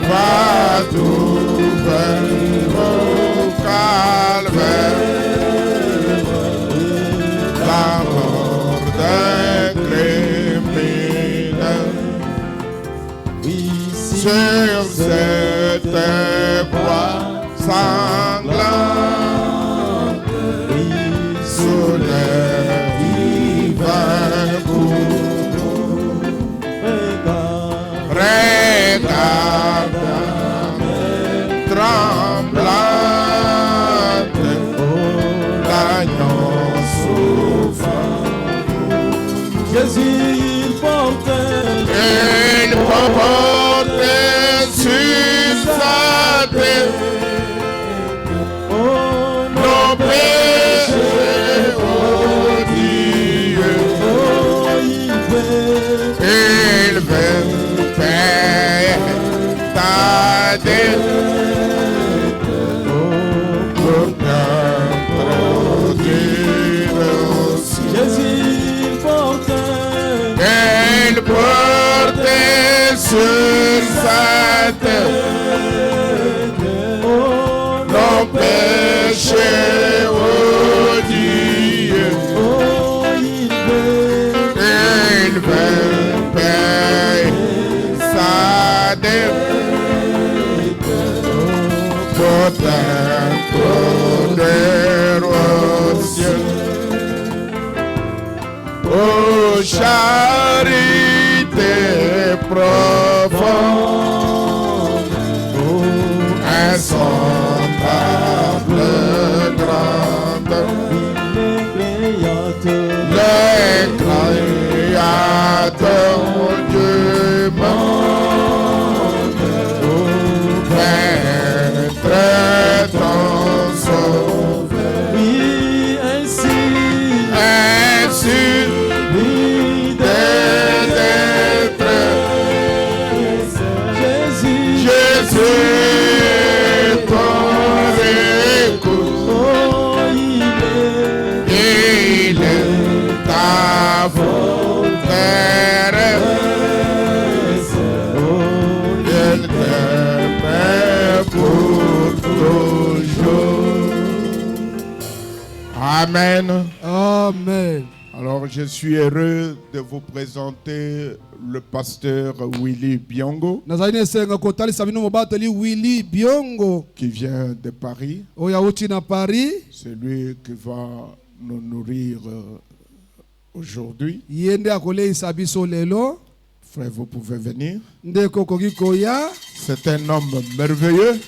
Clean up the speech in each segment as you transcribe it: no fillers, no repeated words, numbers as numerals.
va trouver au calvaire la mort d'un criminel. Sur cette croix sanglante, sous les divins coups, regarde tremblante, l'agneau souffrant. Jésus, il portait sur sa tête nos péchés, oh Dieu. Il veut payer ta dette pour t'introduire au ciel. Jésus, il portait sur sa tête nos péchés, oh Dieu. Il veut payer sa dette pour t'introduire au ciel. Oh, charité profonde, insondable, grande, les créateurs du monde, peintre ton sauveur. Oui, ainsi Jésus, ton écoute, il est ta forteresse, il t'aime pour toujours. Amen. Amen. Alors, je suis heureux de vous présenter le pasteur Willy Biongo, qui vient de Paris. C'est lui qui va nous nourrir aujourd'hui. Frère, vous pouvez venir. C'est un homme merveilleux.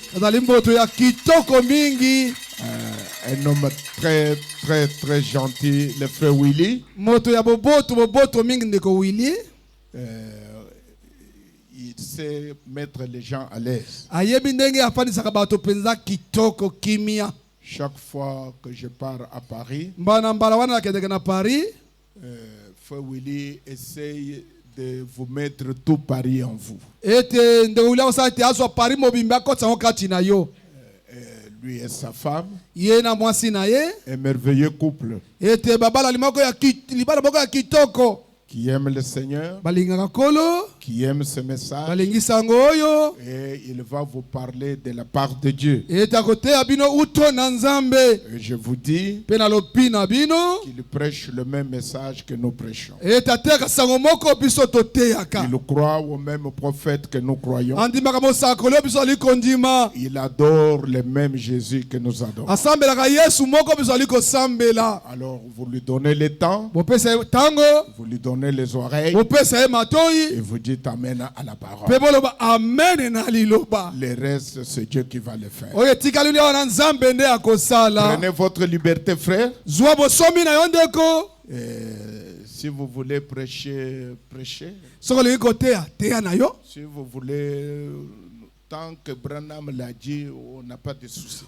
Un homme très, très, très gentil, le frère Willy. Il sait mettre les gens à l'aise. Chaque fois que je pars à Paris, frère Willy essaye de vous mettre tout Paris en vous. Lui et sa femme, un merveilleux couple qui aime le Seigneur, qui aime ce message, et il va vous parler de la part de Dieu. Et je vous dis qu'il prêche le même message que nous prêchons. Il croit au même prophète que nous croyons. Il adore le même Jésus que nous adorons. Alors vous lui donnez le temps, vous lui donnez les oreilles, et vous dites amen à la parole. Le reste, c'est Dieu qui va le faire. Prenez votre liberté, frère. Si vous voulez prêcher, prêchez. Si vous voulez, tant que Branham l'a dit, on n'a pas de souci.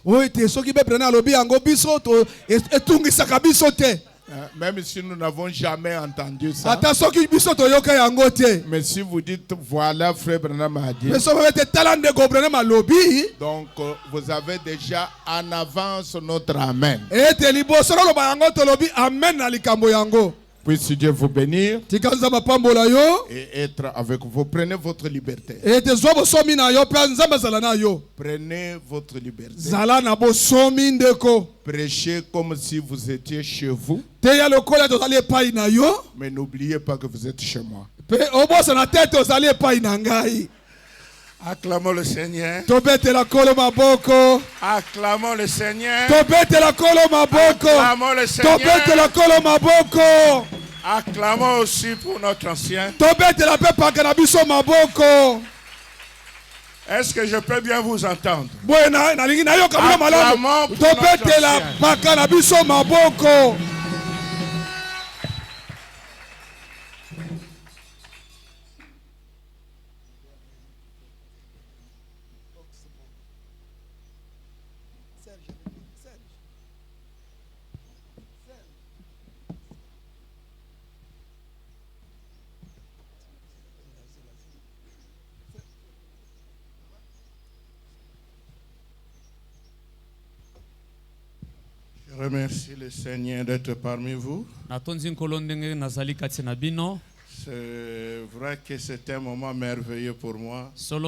Même si nous n'avons jamais entendu ça. Mais si vous dites, voilà, frère Branham a dit. Donc, vous avez déjà en avance notre amen. Puisse Dieu vous bénir tika nzambe pambola yo et être avec vous. Prenez votre liberté. ete zwa bosomi na yo mpe nzambe azala na yo Prenez votre liberté. zala na bosomi ndeko Prêchez comme si vous étiez chez vous. teya lokola tozali epai na yo Mais n'oubliez pas que vous êtes chez moi. mpe obosana te tozali epai na ngai. Acclamons le Seigneur. Tobetela kolo maboko. Acclamons le Seigneur. Tobetela kolo maboko. Acclamons le Seigneur. Tobetela kolo maboko. Acclamons aussi pour notre ancien. Tobetela pe pakana biso maboko. Est-ce que je peux bien vous entendre? Buena na lingi na yo kabula malamu. Acclamons pour notre Tobetela ancien. pakana biso maboko. Je remercie le Seigneur d'être parmi vous. C'est vrai que c'est un moment merveilleux pour moi. J'ai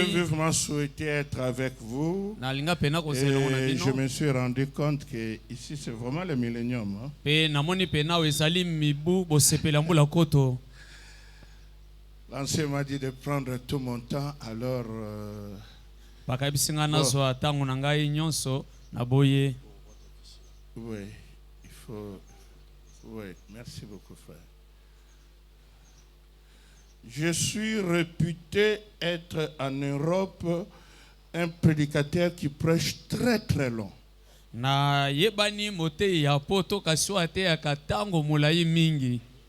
vivement souhaité être avec vous. Et je me suis rendu compte que ici c'est vraiment le millénium. L'ancien m'a dit de prendre tout mon temps, alors... Oui, il faut... Oui, merci beaucoup, frère. Je suis réputé être en Europe un prédicateur qui prêche très très long.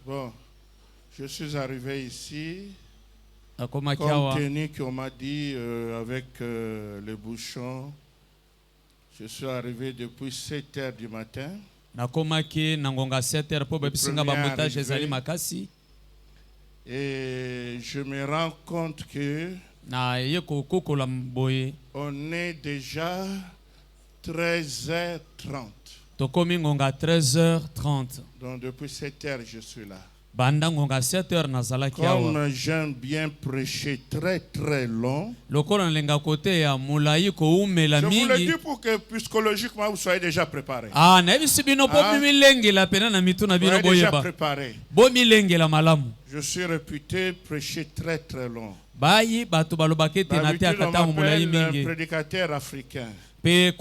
Bon, je suis arrivé ici, compte tenu qu'on m'a dit avec les bouchons, je suis arrivé depuis 7 heures du matin. Et je me rends compte que on est déjà 13h30. Donc depuis 7 heures je suis là. Comme j'aime bien prêcher très très long, je vous le dis pour que psychologiquement vous soyez déjà préparés. Soyez déjà préparés. Je suis réputé prêcher très très long. D'habitude on m'appelle un prédicateur africain. Mais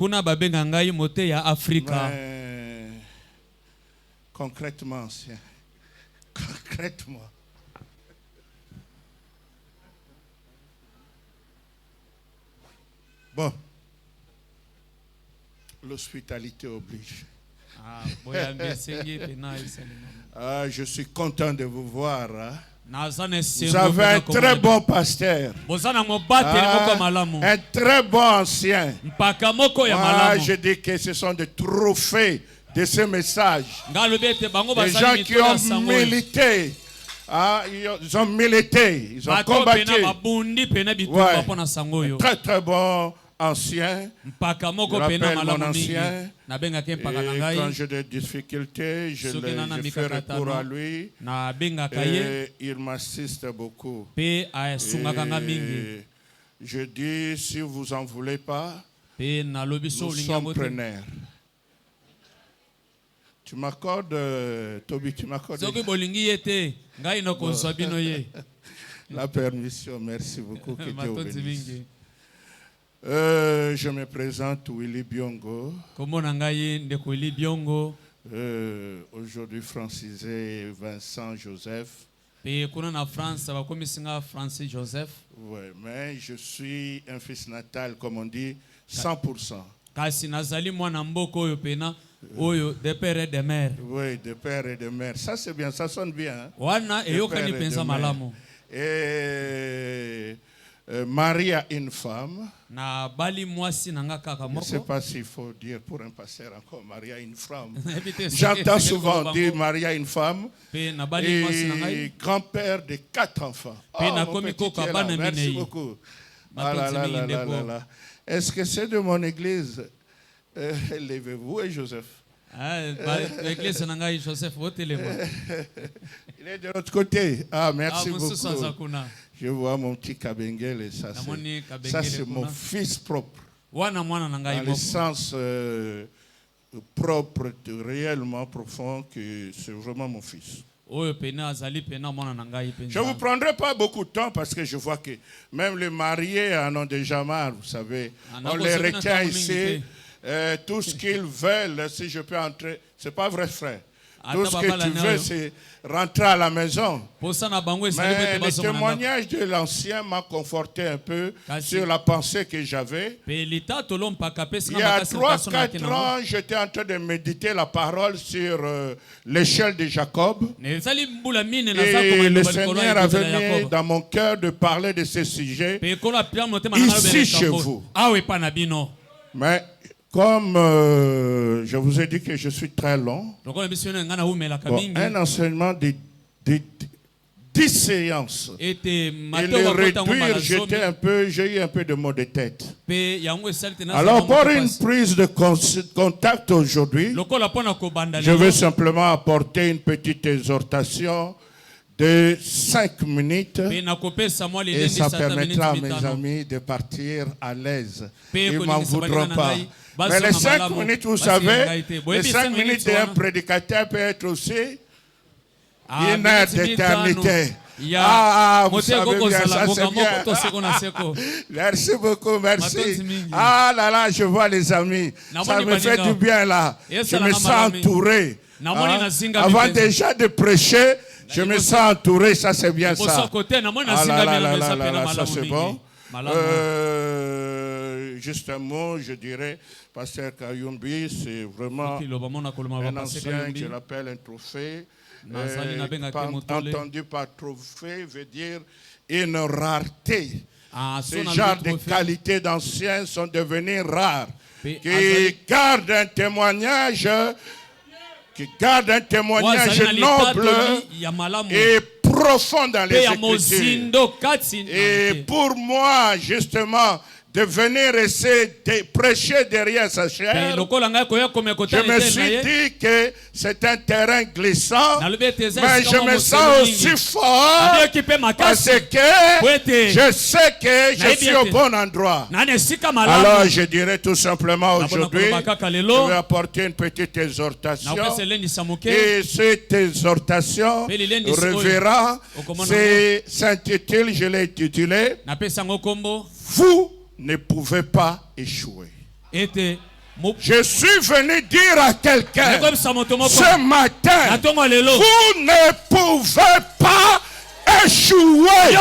concrètement ancien. Concrètement. Bon. L'hospitalité oblige. Je suis content de vous voir. Vous avez un très bon pasteur. Un très bon ancien. Je dis que ce sont des trophées de ce message. Les gens qui ont milité, ils ont milité, ils ont combattu. Ouais. Très très bon ancien. Je rappelle mon ancien. Et quand j'ai des difficultés, je fais recours à lui. Et il m'assiste beaucoup. Et je dis, si vous en voulez pas, nous sommes preneurs. Tu m'accordes, Toby, tu m'accordes la permission, merci beaucoup. Que Dieu vous bénisse. Je me présente Willy Biongo. Aujourd'hui francisé Vincent Joseph. Oui, mais je suis un fils natal, comme on dit, 100%. Oui, de père et de mère. Oui, de père et de mère. Ça c'est bien, ça sonne bien. Hein? Et Maria, une femme. Je ne sais pas s'il faut dire pour un pasteur encore Maria, une femme. J'entends souvent dire Maria, une femme. Et grand-père de 4 enfants. Oh, mon petit là, merci beaucoup. Ah là là là là là là. Est-ce que c'est de mon église? Levez-vous et Joseph. Il est de l'autre côté. Ah, merci beaucoup. Je vois mon petit Kabengel et ça c'est mon fils propre. Dans le sens propre, réellement profond, que c'est vraiment mon fils. Je ne vous prendrai pas beaucoup de temps parce que je vois que même les mariés en ont déjà marre, vous savez. On les retient ici. Tout ce qu'ils veulent, si je peux entrer, c'est pas vrai, frère. Tout ce que tu veux, c'est rentrer à la maison. Mais le témoignage de l'ancien m'a conforté un peu sur la pensée que j'avais. Il y a 3-4 ans, j'étais en train de méditer la parole sur l'échelle de Jacob. Et le Seigneur avait mis dans mon cœur de parler de ce sujet ici chez vous. Mais comme je vous ai dit que je suis très long, un enseignement de 10 séances. Et le réduire, j'ai eu un peu de maux de tête. Alors pour une prise de contact aujourd'hui, je vais simplement apporter une petite exhortation de 5 minutes et ça permettra à mes amis de partir à l'aise. Ils ne m'en voudront pas. Mais les 5 minutes, vous savez, les 5 minutes d'un prédicateur peut être aussi une heure d'éternité. Vous savez bien, ça c'est bien. Merci beaucoup, merci. Ah là là, je vois les amis. Ça me fait du bien là. Je me sens entouré. Avant déjà de prêcher, je me sens entouré, ça c'est bien ça. Ah là là là là là, ça c'est bon. Juste un mot, je dirais, Pasteur Kayumbi, c'est vraiment un ancien, je l'appelle un trophée. Entendu par trophée veut dire une rareté. Ce genre de qualités d'anciens sont devenues rares. Qui gardent un témoignage noble et profond dans les Écritures. Et pour moi, justement, de venir essayer de prêcher derrière sa chair, je me suis dit que c'est un terrain glissant, mais je me sens aussi fort parce que je sais que je suis au bon endroit. Alors je dirais tout simplement aujourd'hui, je vais apporter une petite exhortation. Et cette exhortation, révérend, s'intitule, je l'ai intitulé, vous ne pouvez pas échouer. Je suis venu dire à quelqu'un ce matin, vous ne pouvez pas échouer.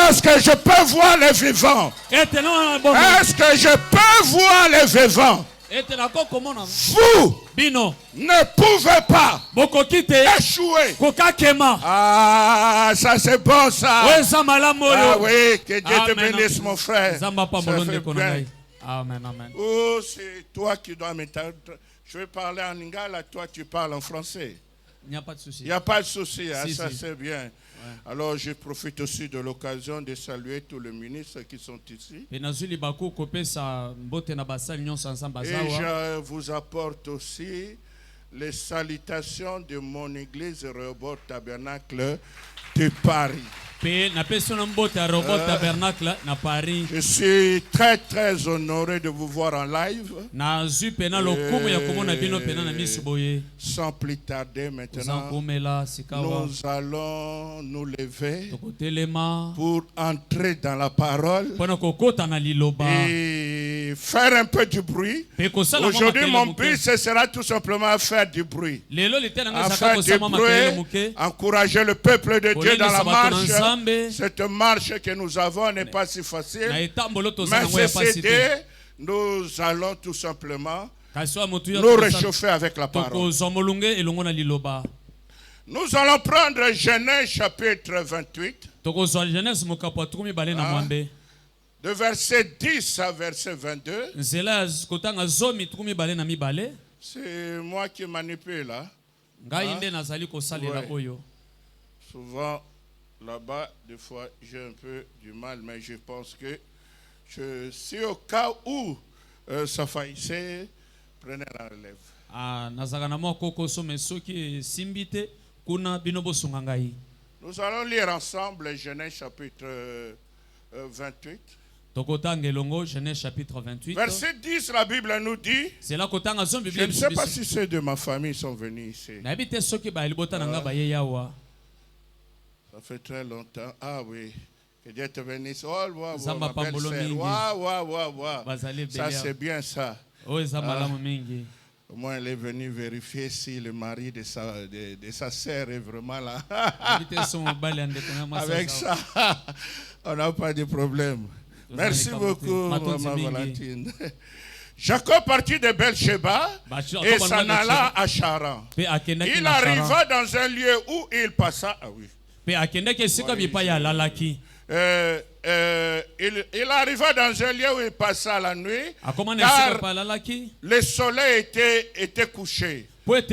Est-ce que je peux voir les vivants? Est-ce que je peux voir les vivants? Vous ne pouvez pas échouer. Ah, ça c'est bon ça. Ah oui, que Dieu te bénisse mon frère. Ça fait bien. Amen, amen. Oh, c'est toi qui dois m'entendre. Je vais parler en lingala, toi tu parles en français. Il n'y a pas de souci. Il n'y a pas de souci, hein, ça c'est bien. Ouais. Alors je profite aussi de l'occasion de saluer tous les ministres qui sont ici. Et je vous apporte aussi les salutations de mon église Rehoboth Tabernacle de Paris. Je suis très très honoré de vous voir en live. Sans plus tarder maintenant, nous allons nous lever pour entrer dans la parole et faire un peu du bruit. Aujourd'hui mon but ce sera tout simplement faire du bruit. Faire du bruit, encourager le peuple de Dieu dans la marche. Cette marche que nous avons n'est pas si facile, mais ceci dit, nous allons tout simplement nous réchauffer avec la parole. Nous allons prendre Genèse chapitre 28, de verset 10 à verset 22. C'est moi qui manipule là. Ouais. Souvent, là-bas, des fois, j'ai un peu du mal, mais je pense que si au cas où ça faillissait, Prenez la relève. Nous allons lire ensemble Genèse chapitre 28. Genèse chapitre 28. Verset 10, la Bible nous dit, je ne sais pas si ceux de ma famille sont venus ici. Ça fait très longtemps. Ah oui. Que Dieu te bénisse. Oh, ma belle sœur. Ça c'est bien ça. Au moins elle est venue vérifier si le mari de sa sœur est vraiment là. Avec ça, on n'a pas de problème. Merci beaucoup, Maman Valentine. Jacob partit de Beersheba et s'en alla à Charan. Il arriva dans un lieu où il passa. Ah oui. Il arriva dans un lieu où il passa la nuit, car le soleil était couché. Il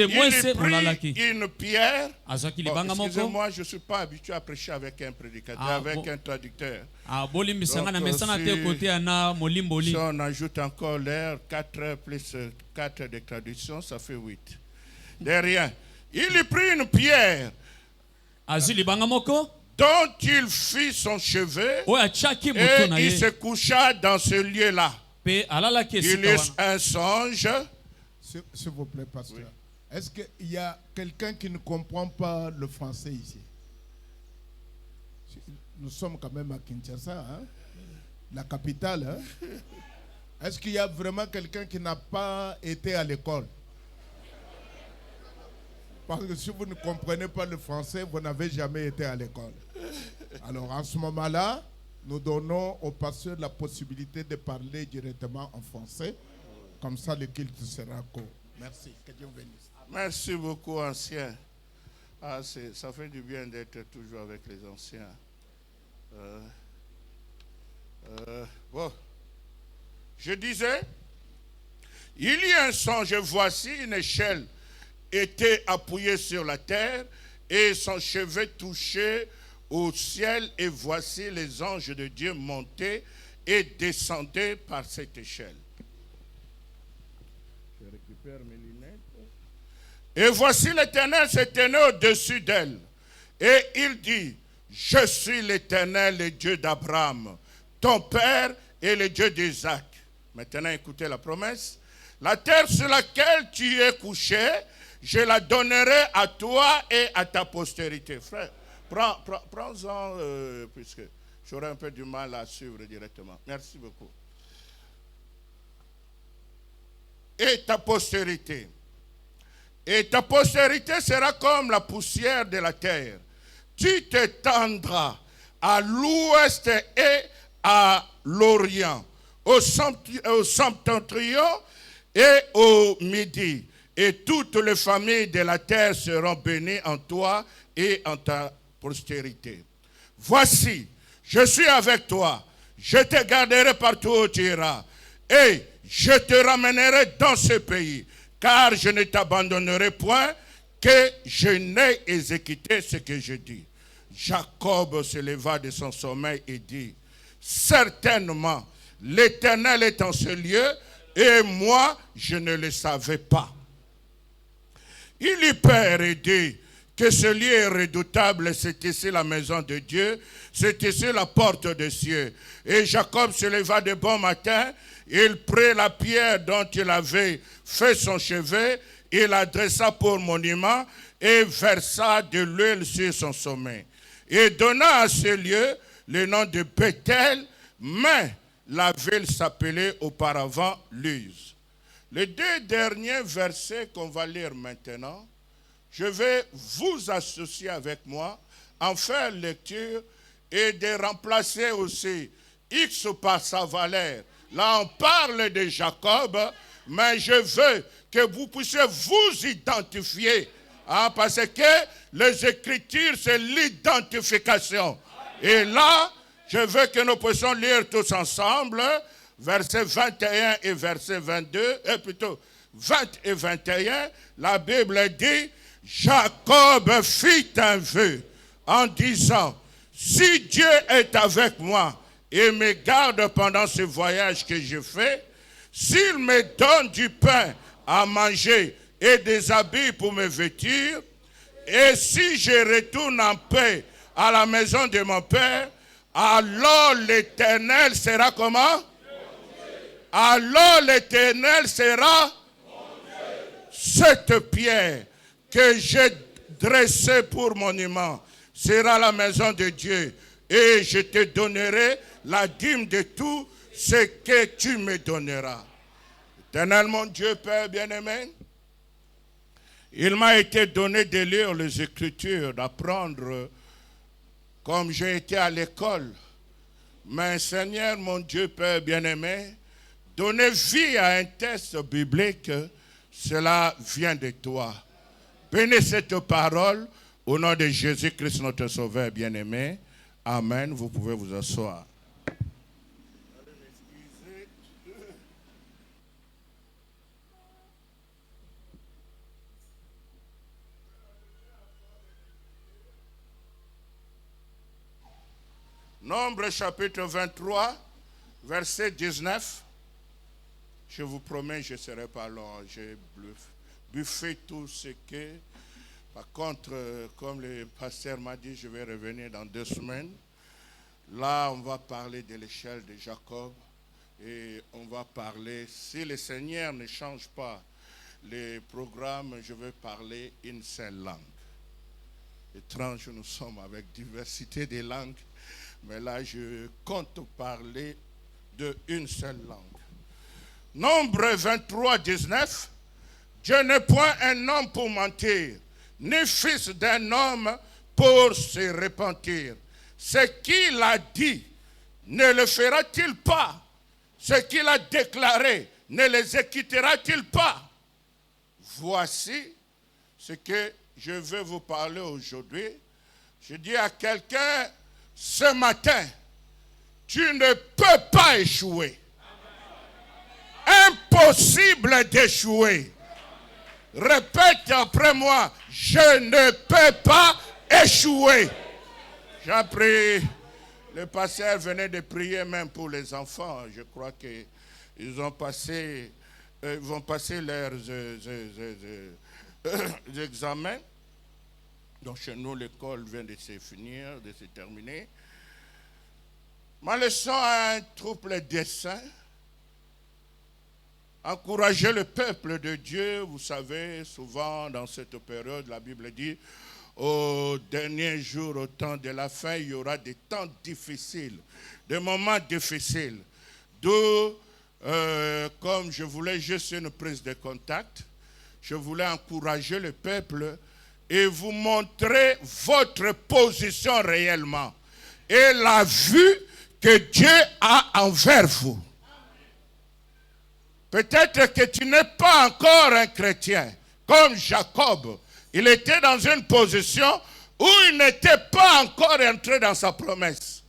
prit une pierre. Excusez-moi, je ne suis pas habitué à prêcher avec un prédicateur, avec un traducteur. Donc, si on ajoute encore l'heure, 4 heures plus 4 heures de traduction, ça fait 8. De rien. Il prit une pierre dont il fit son cheveu et il se coucha dans ce lieu-là. Il eut un songe. S'il vous plaît, pasteur. Oui. Est-ce qu'il y a quelqu'un qui ne comprend pas le français ici? Nous sommes quand même à Kinshasa, hein? La capitale. Hein? Est-ce qu'il y a vraiment quelqu'un qui n'a pas été à l'école? Parce que si vous ne comprenez pas le français, vous n'avez jamais été à l'école. Alors, en ce moment-là, nous donnons au pasteur la possibilité de parler directement en français. Comme ça, le culte sera court. Merci. Que Dieu vous bénisse. Merci beaucoup, anciens. Ah, ça fait du bien d'être toujours avec les anciens. Bon. Je disais, il y a un songe, voici une échelle était appuyée sur la terre et son chevet touchait au ciel, et voici les anges de Dieu montaient et descendaient par cette échelle. Je récupère mes lunettes. Et voici l'Éternel se tenait au-dessus d'elle. Et il dit, je suis l'Éternel, le Dieu d'Abraham, ton père et le Dieu d'Isaac. Maintenant, écoutez la promesse. La terre sur laquelle tu es couché, je la donnerai à toi et à ta postérité. Frère, prends-en, puisque j'aurai un peu du mal à suivre directement. Merci beaucoup. Et ta postérité. Et ta postérité sera comme la poussière de la terre. Tu t'étendras à l'ouest et à l'orient, au septentrion et au midi. Et toutes les familles de la terre seront bénies en toi et en ta postérité. Voici, je suis avec toi. Je te garderai partout où tu iras. Et je te ramènerai dans ce pays. Car je ne t'abandonnerai point, que je n'ai exécuté ce que je dis. Jacob se leva de son sommeil et dit, certainement, l'Éternel est en ce lieu, et moi, je ne le savais pas. Il eut peur et dit que ce lieu est redoutable, c'est ici la maison de Dieu, c'est ici la porte des cieux. Et Jacob se leva de bon matin, il prit la pierre dont il avait fait son chevet, il la dressa pour monument et versa de l'huile sur son sommet. Et donna à ce lieu le nom de Bethel, mais la ville s'appelait auparavant Luz. Les deux derniers versets qu'on va lire maintenant, je vais vous associer avec moi, en faire lecture et de remplacer aussi X par sa valeur. Là, on parle de Jacob, mais je veux que vous puissiez vous identifier. Hein, parce que les Écritures, c'est l'identification. Et là, je veux que nous puissions lire tous ensemble, versets 21 et verset 22, et plutôt 20 et 21, la Bible dit, Jacob fit un vœu en disant, si Dieu est avec moi et me garde pendant ce voyage que je fais, s'il me donne du pain à manger et des habits pour me vêtir. Et si je retourne en paix à la maison de mon Père, alors l'Éternel sera comment? Alors l'Éternel sera cette pierre que j'ai dressée pour monument sera la maison de Dieu, et je te donnerai la dîme de tout ce que tu me donneras. Éternel mon Dieu, Père bien-aimé, il m'a été donné de lire les Écritures, d'apprendre comme j'ai été à l'école. Mais Seigneur mon Dieu, Père bien-aimé, donner vie à un texte biblique, cela vient de toi. Bénis cette parole au nom de Jésus-Christ, notre Sauveur bien-aimé. Amen. Vous pouvez vous asseoir. Nombre chapitre 23, verset 19. Je vous promets, je ne serai pas long. J'ai buffé tout ce que... Par contre, comme le pasteur m'a dit, je vais revenir dans 2 semaines. Là, on va parler de l'échelle de Jacob. Et on va parler, si le Seigneur ne change pas les programmes, je vais parler une seule langue. Étrange, nous sommes avec diversité de langues. Mais là, je compte parler d'une seule langue. Nombre 23, 19. Dieu n'est point un homme pour mentir, ni fils d'un homme pour se repentir. Ce qu'il a dit, ne le fera-t-il pas? Ce qu'il a déclaré, ne l'exécutera-t-il pas? Voici ce que je veux vous parler aujourd'hui. Je dis à quelqu'un, ce matin, tu ne peux pas échouer. Impossible d'échouer. Répète après moi, je ne peux pas échouer. J'ai pris, le pasteur venait de prier même pour les enfants. Je crois qu'ils ont passé, vont passer leurs examens. Donc chez nous, l'école vient de se finir, de se terminer. Ma leçon a un triple dessein. Encourager le peuple de Dieu. Vous savez, souvent dans cette période, la Bible dit, au dernier jour, au temps de la fin, il y aura des temps difficiles, des moments difficiles. D'où, comme je voulais juste une prise de contact, je voulais encourager le peuple et vous montrer votre position réellement et la vue que Dieu a envers vous. Peut-être que tu n'es pas encore un chrétien, comme Jacob. Il était dans une position où il n'était pas encore entré dans sa promesse.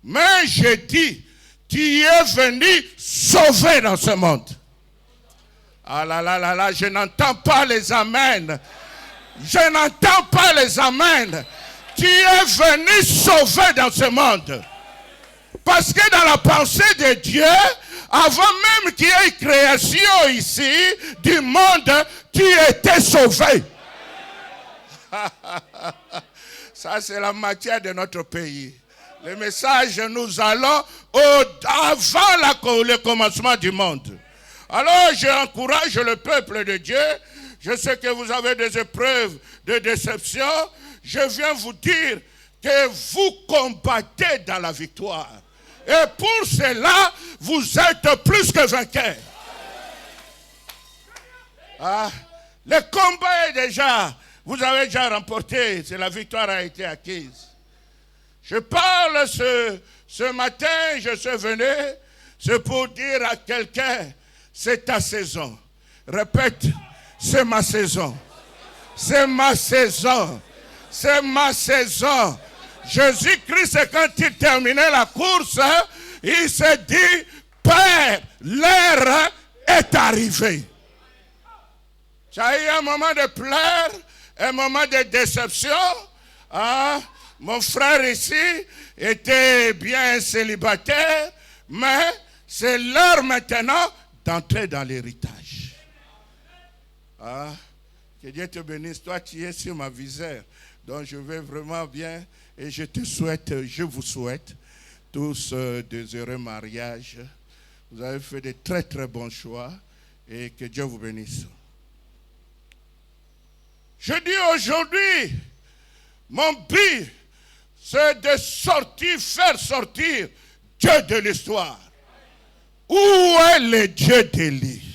Mais je dis, tu es venu sauver dans ce monde. Ah là là là là, je n'entends pas les amens. Je n'entends pas les amens. Tu es venu sauver dans ce monde. Parce que dans la pensée de Dieu, avant même qu'il y ait création ici du monde, tu étais sauvé. Ça, c'est la matière de notre pays. Le message, nous allons avant le commencement du monde. Alors, j'encourage le peuple de Dieu. Je sais que vous avez des épreuves de déception. Je viens vous dire que vous combattez dans la victoire. Et pour cela, vous êtes plus que vainqueurs. Ah, le combat est déjà, vous avez déjà remporté, la victoire a été acquise. Je parle ce matin, je suis venu, c'est pour dire à quelqu'un, c'est ta saison. Répète, c'est ma saison. C'est ma saison. C'est ma saison. Jésus-Christ, quand il terminait la course, il s'est dit, Père, l'heure est arrivée. Ça a eu un moment de pleurs, un moment de déception. Ah, mon frère ici était bien célibataire, mais c'est l'heure maintenant d'entrer dans l'héritage. Ah, que Dieu te bénisse. Toi, tu es sur ma visère. Donc, je vais vraiment bien. Et je vous souhaite tous des heureux mariages. Vous avez fait de très, très bons choix. Et que Dieu vous bénisse. Je dis aujourd'hui, mon but, c'est de faire sortir Dieu de l'histoire. Où est le Dieu d'Élie?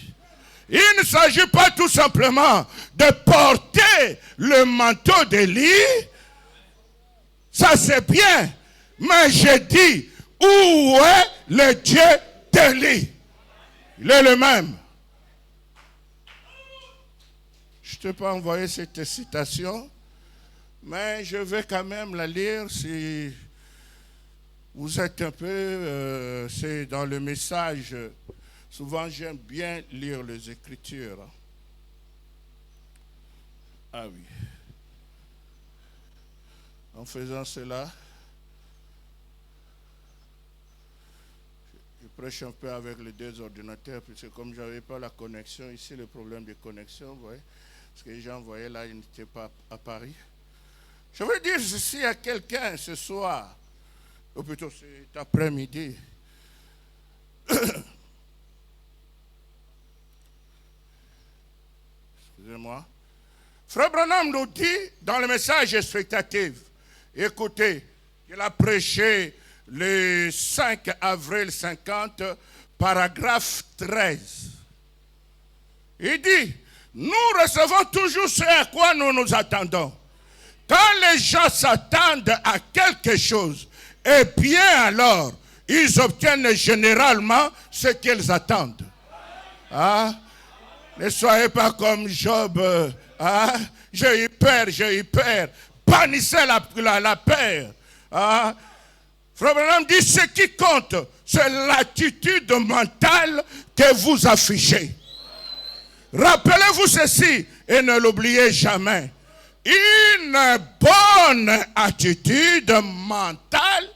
Il ne s'agit pas tout simplement de porter le manteau d'Élie. Ça c'est bien. Mais je dis, où est le Dieu d'Élie? Il est le même. Je ne t'ai pas envoyé cette citation, mais je vais quand même la lire si vous êtes un peu... c'est dans le message. Souvent, j'aime bien lire les Écritures. Ah oui. En faisant cela, je prêche un peu avec les deux ordinateurs, puisque comme je n'avais pas la connexion, ici le problème de connexion, vous voyez, parce que les gens voyaient là, ils n'étaient pas à Paris. Je veux dire ceci à quelqu'un ce soir, ou plutôt cet après-midi. Excusez-moi. Frère Branham nous dit dans le message expectatif, écoutez, il a prêché le 5 avril 50, paragraphe 13. Il dit, nous recevons toujours ce à quoi nous nous attendons. Quand les gens s'attendent à quelque chose, eh bien alors, ils obtiennent généralement ce qu'ils attendent. Ah, ne soyez pas comme Job. Ah, j'ai eu peur. Bannissez la peur. Ah, Frère Branham dit, ce qui compte, c'est l'attitude mentale que vous affichez. Rappelez-vous ceci et ne l'oubliez jamais. Une bonne attitude mentale,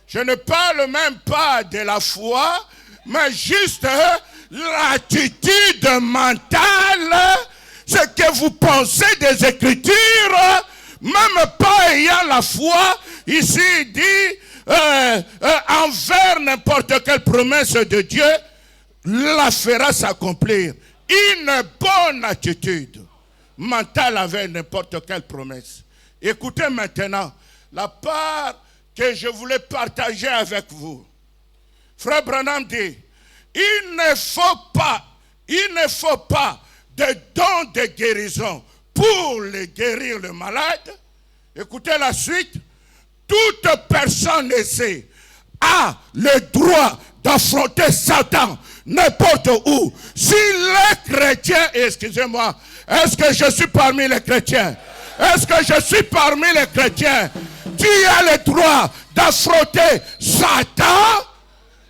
je ne parle même pas de la foi, mais juste l'attitude mentale, ce que vous pensez des Écritures, même pas ayant la foi, ici il dit, envers n'importe quelle promesse de Dieu, la fera s'accomplir. Une bonne attitude mentale avec n'importe quelle promesse. Écoutez maintenant la part que je voulais partager avec vous. Frère Branham dit, il ne faut pas de dons de guérison pour les guérir le malade. Écoutez la suite. Toute personne aisée a le droit d'affronter Satan n'importe où. Si les chrétiens, excusez-moi, est-ce que je suis parmi les chrétiens? Est-ce que je suis parmi les chrétiens? Tu as le droit d'affronter Satan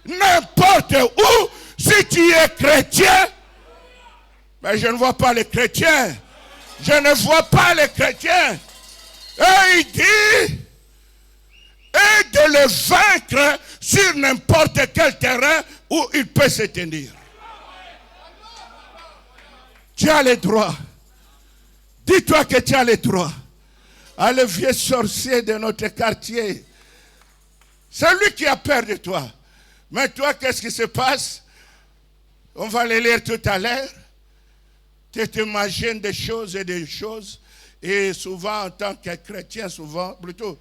n'importe où si tu es chrétien. Mais je ne vois pas les chrétiens. Je ne vois pas les chrétiens. Et il dit, et de le vaincre sur n'importe quel terrain où il peut se tenir. Tu as le droit. Dis-toi que tu as le droit. À le vieux sorcier de notre quartier. C'est lui qui a peur de toi. Mais toi, qu'est-ce qui se passe? On va les lire tout à l'heure. Tu t'imagines des choses et des choses. Et souvent, en tant que chrétien, souvent, plutôt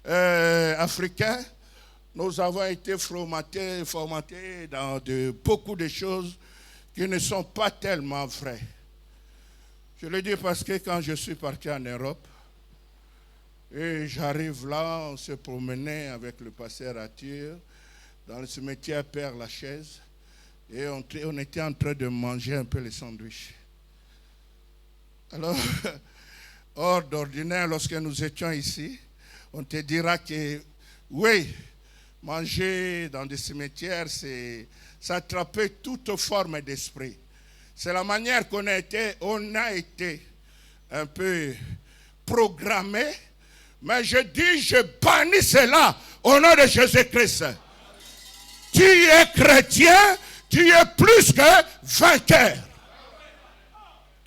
africain, nous avons été formatés dans beaucoup de choses qui ne sont pas tellement vraies. Je le dis parce que quand je suis parti en Europe, et j'arrive là, on se promenait avec le pasteur Arthur dans le cimetière Père-Lachaise, et on était en train de manger un peu les sandwichs. Alors, hors d'ordinaire, lorsque nous étions ici, on te dira que, oui, manger dans des cimetières, c'est s'attraper toute forme d'esprit. C'est la manière on a été un peu programmé, mais je dis, je bannis cela au nom de Jésus-Christ. Tu es chrétien, tu es plus que vainqueur.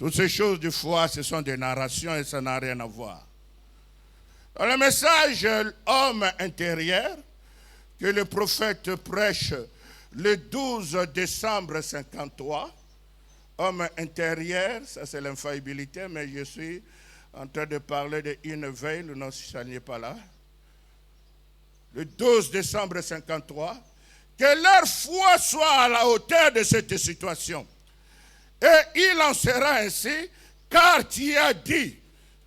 Toutes ces choses de foi, ce sont des narrations et ça n'a rien à voir. Dans le message homme intérieur que le prophète prêche le 12 décembre 53, homme intérieur, ça c'est l'infaillibilité, mais je suis en train de parler d'une veille, non, si ça n'est pas là. Le 12 décembre 53, que leur foi soit à la hauteur de cette situation. Et il en sera ainsi, car tu as dit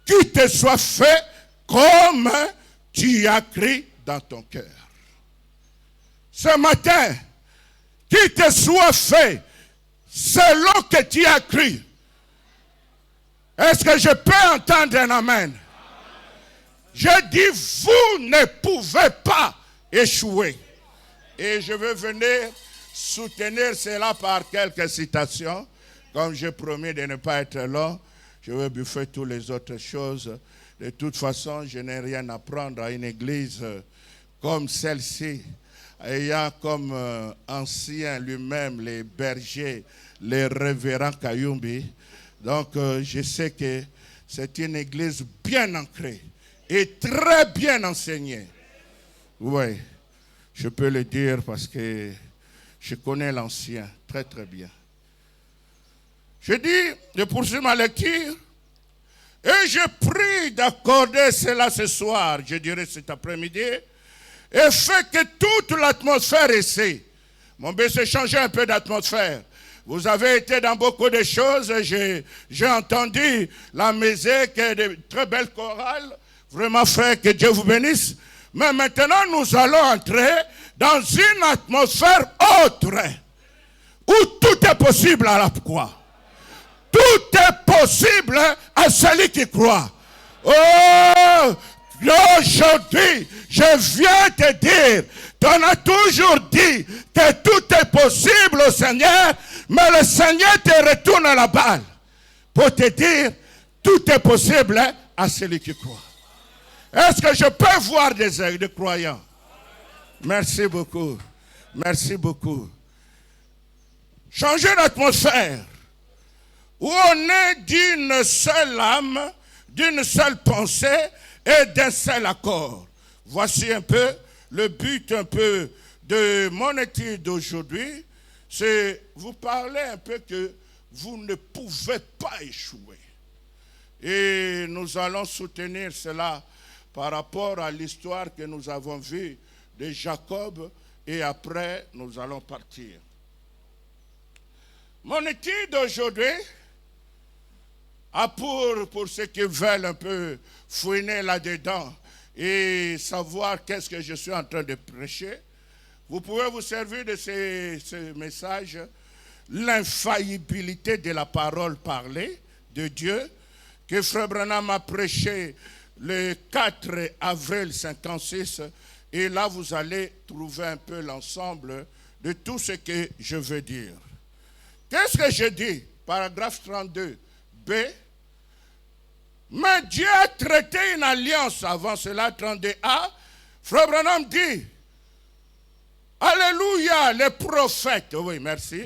qu'il te soit fait comme tu as cru dans ton cœur. Ce matin, qu'il te soit fait selon que tu as cru. Est-ce que je peux entendre un amen? Je dis, vous ne pouvez pas échouer. Et je veux venir soutenir cela par quelques citations. Comme j'ai promis de ne pas être long, je vais buffer toutes les autres choses. De toute façon, je n'ai rien à prendre à une église comme celle-ci, ayant comme anciens lui-même les bergers, les révérends Kayumbi. Donc, je sais que c'est une église bien ancrée et très bien enseignée. Oui, je peux le dire parce que je connais l'ancien très très bien. Je dis, je poursuis ma lecture et je prie d'accorder cela ce soir, je dirais cet après-midi, et fait que toute l'atmosphère ici, mon but c'est changer un peu d'atmosphère. Vous avez été dans beaucoup de choses, j'ai entendu la musique, de très belles chorales, vraiment frère, que Dieu vous bénisse. Mais maintenant nous allons entrer dans une atmosphère autre, où tout est possible à la croix. Tout est possible à celui qui croit. Oh, aujourd'hui, je viens te dire, on a toujours dit que tout est possible au Seigneur, mais le Seigneur te retourne la balle pour te dire, tout est possible à celui qui croit. Est-ce que je peux voir des croyants? Merci beaucoup. Merci beaucoup. Changer d'atmosphère. Où on est d'une seule âme, d'une seule pensée et d'un seul accord. Voici un peu le but un peu de mon étude d'aujourd'hui, c'est vous parler un peu que vous ne pouvez pas échouer. Et nous allons soutenir cela par rapport à l'histoire que nous avons vue de Jacob et après nous allons partir. Mon étude d'aujourd'hui pour ceux qui veulent un peu fouiner là-dedans et savoir qu'est-ce que je suis en train de prêcher, vous pouvez vous servir de ce message, l'infaillibilité de la parole parlée de Dieu, que Frère Branham a prêché le 4 avril 56, et là vous allez trouver un peu l'ensemble de tout ce que je veux dire. Qu'est-ce que je dis? Paragraphe 32, B. Mais Dieu a traité une alliance avant cela, 32a. Frère Branham dit, alléluia, le prophète, oui merci,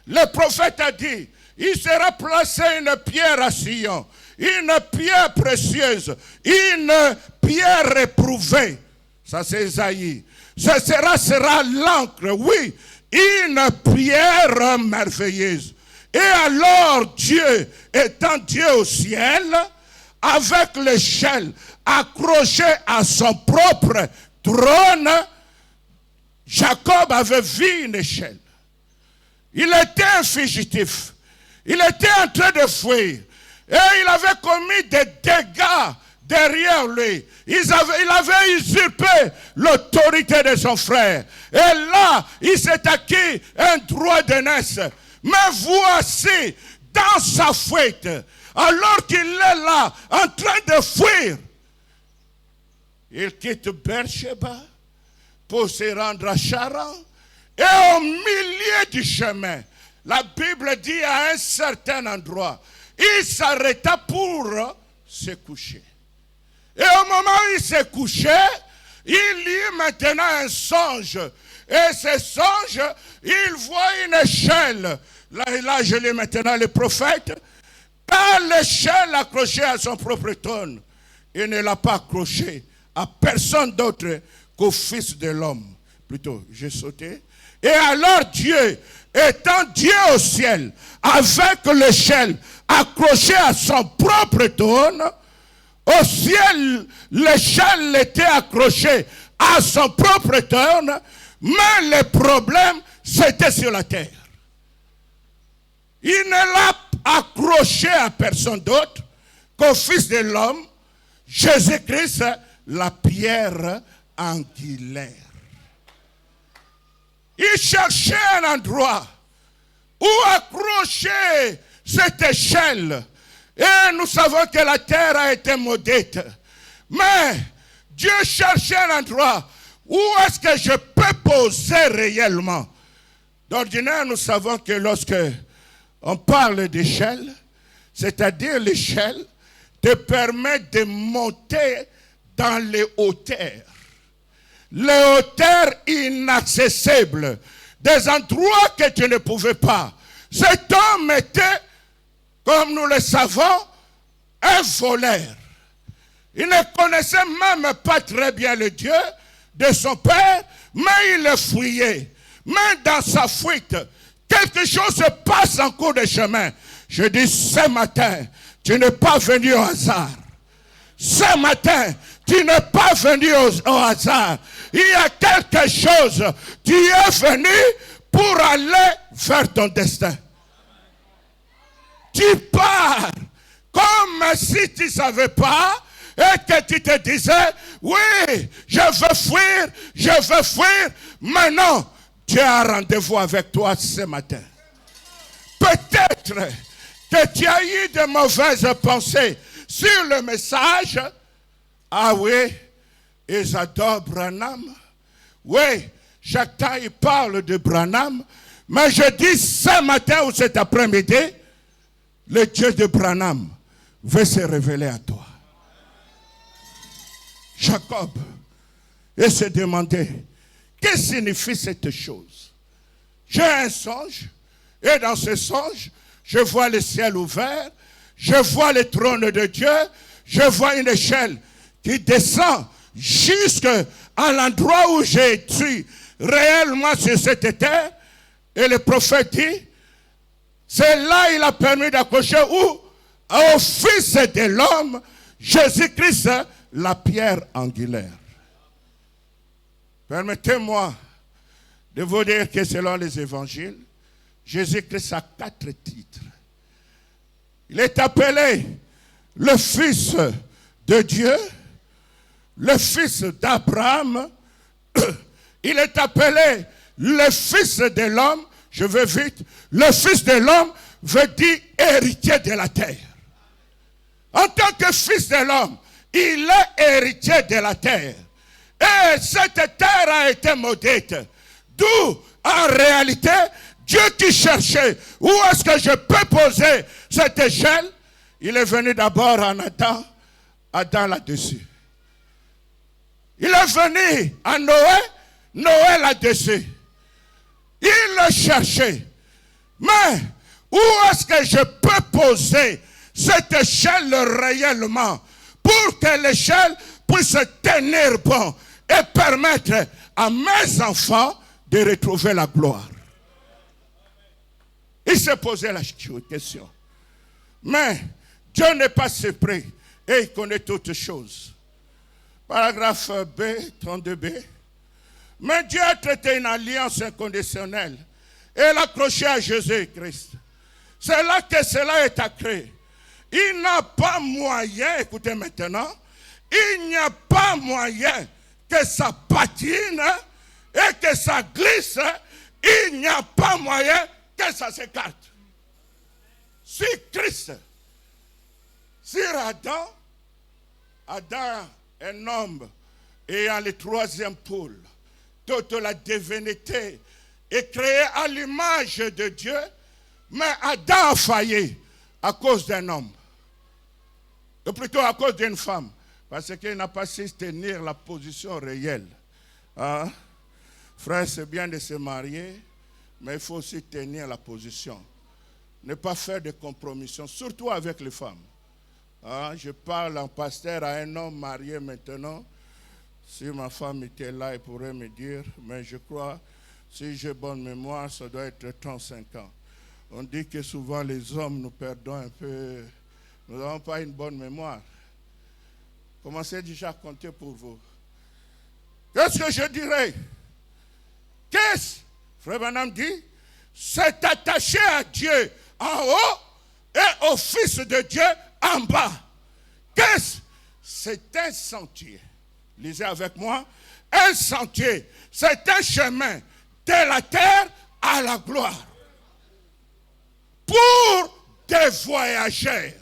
le prophète a dit, il sera placé une pierre à Sion, une pierre précieuse, une pierre éprouvée. Ça c'est Isaïe. Ce sera l'encre, oui, une pierre merveilleuse. Et alors Dieu, étant Dieu au ciel, avec l'échelle accrochée à son propre trône, Jacob avait vu une échelle. Il était un fugitif. Il était en train de fuir. Et il avait commis des dégâts derrière lui. Il avait usurpé l'autorité de son frère. Et là, il s'est acquis un droit d'aînesse. Mais voici, dans sa fuite, alors qu'il est là, en train de fuir, il quitte Beersheba pour se rendre à Charan. Et au milieu du chemin, la Bible dit à un certain endroit, il s'arrêta pour se coucher. Et au moment où il s'est couché, il eut maintenant un songe. Et ce songe, il voit une échelle. Là je lis maintenant le prophète. Quand l'échelle accrochée à son propre trône, il ne l'a pas accrochée à personne d'autre qu'au Fils de l'homme. Plutôt, j'ai sauté. Et alors Dieu, étant Dieu au ciel, avec l'échelle accrochée à son propre trône, au ciel, l'échelle était accrochée à son propre trône, mais le problème, c'était sur la terre. Il ne l'a accroché à personne d'autre qu'au Fils de l'homme, Jésus-Christ, la pierre angulaire. Il cherchait un endroit où accrocher cette échelle. Et nous savons que la terre a été maudite. Mais Dieu cherchait un endroit où est-ce que je peux poser réellement. D'ordinaire, nous savons que lorsque on parle d'échelle, c'est-à-dire l'échelle te permet de monter dans les hauteurs. Les hauteurs inaccessibles, des endroits que tu ne pouvais pas. Cet homme était, comme nous le savons, un voleur. Il ne connaissait même pas très bien le Dieu de son père, mais il le fuyait. Mais dans sa fuite, quelque chose se passe en cours de chemin. Je dis, ce matin, tu n'es pas venu au hasard. Ce matin, tu n'es pas venu au hasard. Il y a quelque chose. Tu es venu pour aller vers ton destin. Tu pars comme si tu ne savais pas et que tu te disais, oui, je veux fuir. Mais non, Dieu a rendez-vous avec toi ce matin. Peut-être que tu as eu de mauvaises pensées sur le message. Ah oui, ils adorent Branham. Oui, chaque temps ils parlent de Branham. Mais je dis ce matin ou cet après-midi, le Dieu de Branham veut se révéler à toi. Jacob, il se demandait, que signifie cette chose? J'ai un songe, et dans ce songe, je vois le ciel ouvert, je vois le trône de Dieu, je vois une échelle qui descend jusqu'à l'endroit où j'ai été réellement sur cette terre. Et le prophète dit, c'est là il a permis d'accrocher où? Au Fils de l'homme, Jésus-Christ, la pierre angulaire. Permettez-moi de vous dire que selon les évangiles, Jésus-Christ a 4 titres. Il est appelé le Fils de Dieu, le Fils d'Abraham, il est appelé le Fils de l'homme, je vais vite, le Fils de l'homme veut dire héritier de la terre. En tant que Fils de l'homme, il est héritier de la terre. Et cette terre a été maudite. D'où, en réalité, Dieu qui cherchait où est-ce que je peux poser cette échelle, il est venu d'abord en Adam là-dessus. Il est venu à Noé là-dessus. Il le cherchait. Mais où est-ce que je peux poser cette échelle réellement pour que l'échelle puisse tenir bon et permettre à mes enfants de retrouver la gloire? Il s'est posé la question. Mais Dieu n'est pas surpris et il connaît toutes choses. Paragraphe B, 32b. Mais Dieu a traité une alliance inconditionnelle et l'accroché à Jésus-Christ. C'est là que cela est accré. Il n'a pas moyen, écoutez maintenant, il n'y a pas moyen que ça patine et que ça glisse. Il n'y a pas moyen que ça s'écarte. Sur Christ, sur Adam, un homme ayant le 3e pôle, toute la divinité est créée à l'image de Dieu, mais Adam a failli à cause d'un homme, ou plutôt à cause d'une femme, parce qu'il n'a pas su tenir la position réelle. Hein? Frère, c'est bien de se marier, mais il faut aussi tenir la position. ne pas faire de compromissions, surtout avec les femmes. Hein, je parle en pasteur à un homme marié maintenant. Si ma femme était là, elle pourrait me dire, mais je crois, si j'ai bonne mémoire, ça doit être 35 ans. On dit que souvent les hommes, nous perdons un peu, nous n'avons pas une bonne mémoire. Commencez déjà à compter pour vous. Qu'est-ce que je dirais? Qu'est-ce, Frère Branham dit, c'est attaché à Dieu en haut et au Fils de Dieu en bas. Qu'est-ce? C'est un sentier. Lisez avec moi. Un sentier, c'est un chemin de la terre à la gloire. Pour des voyageurs,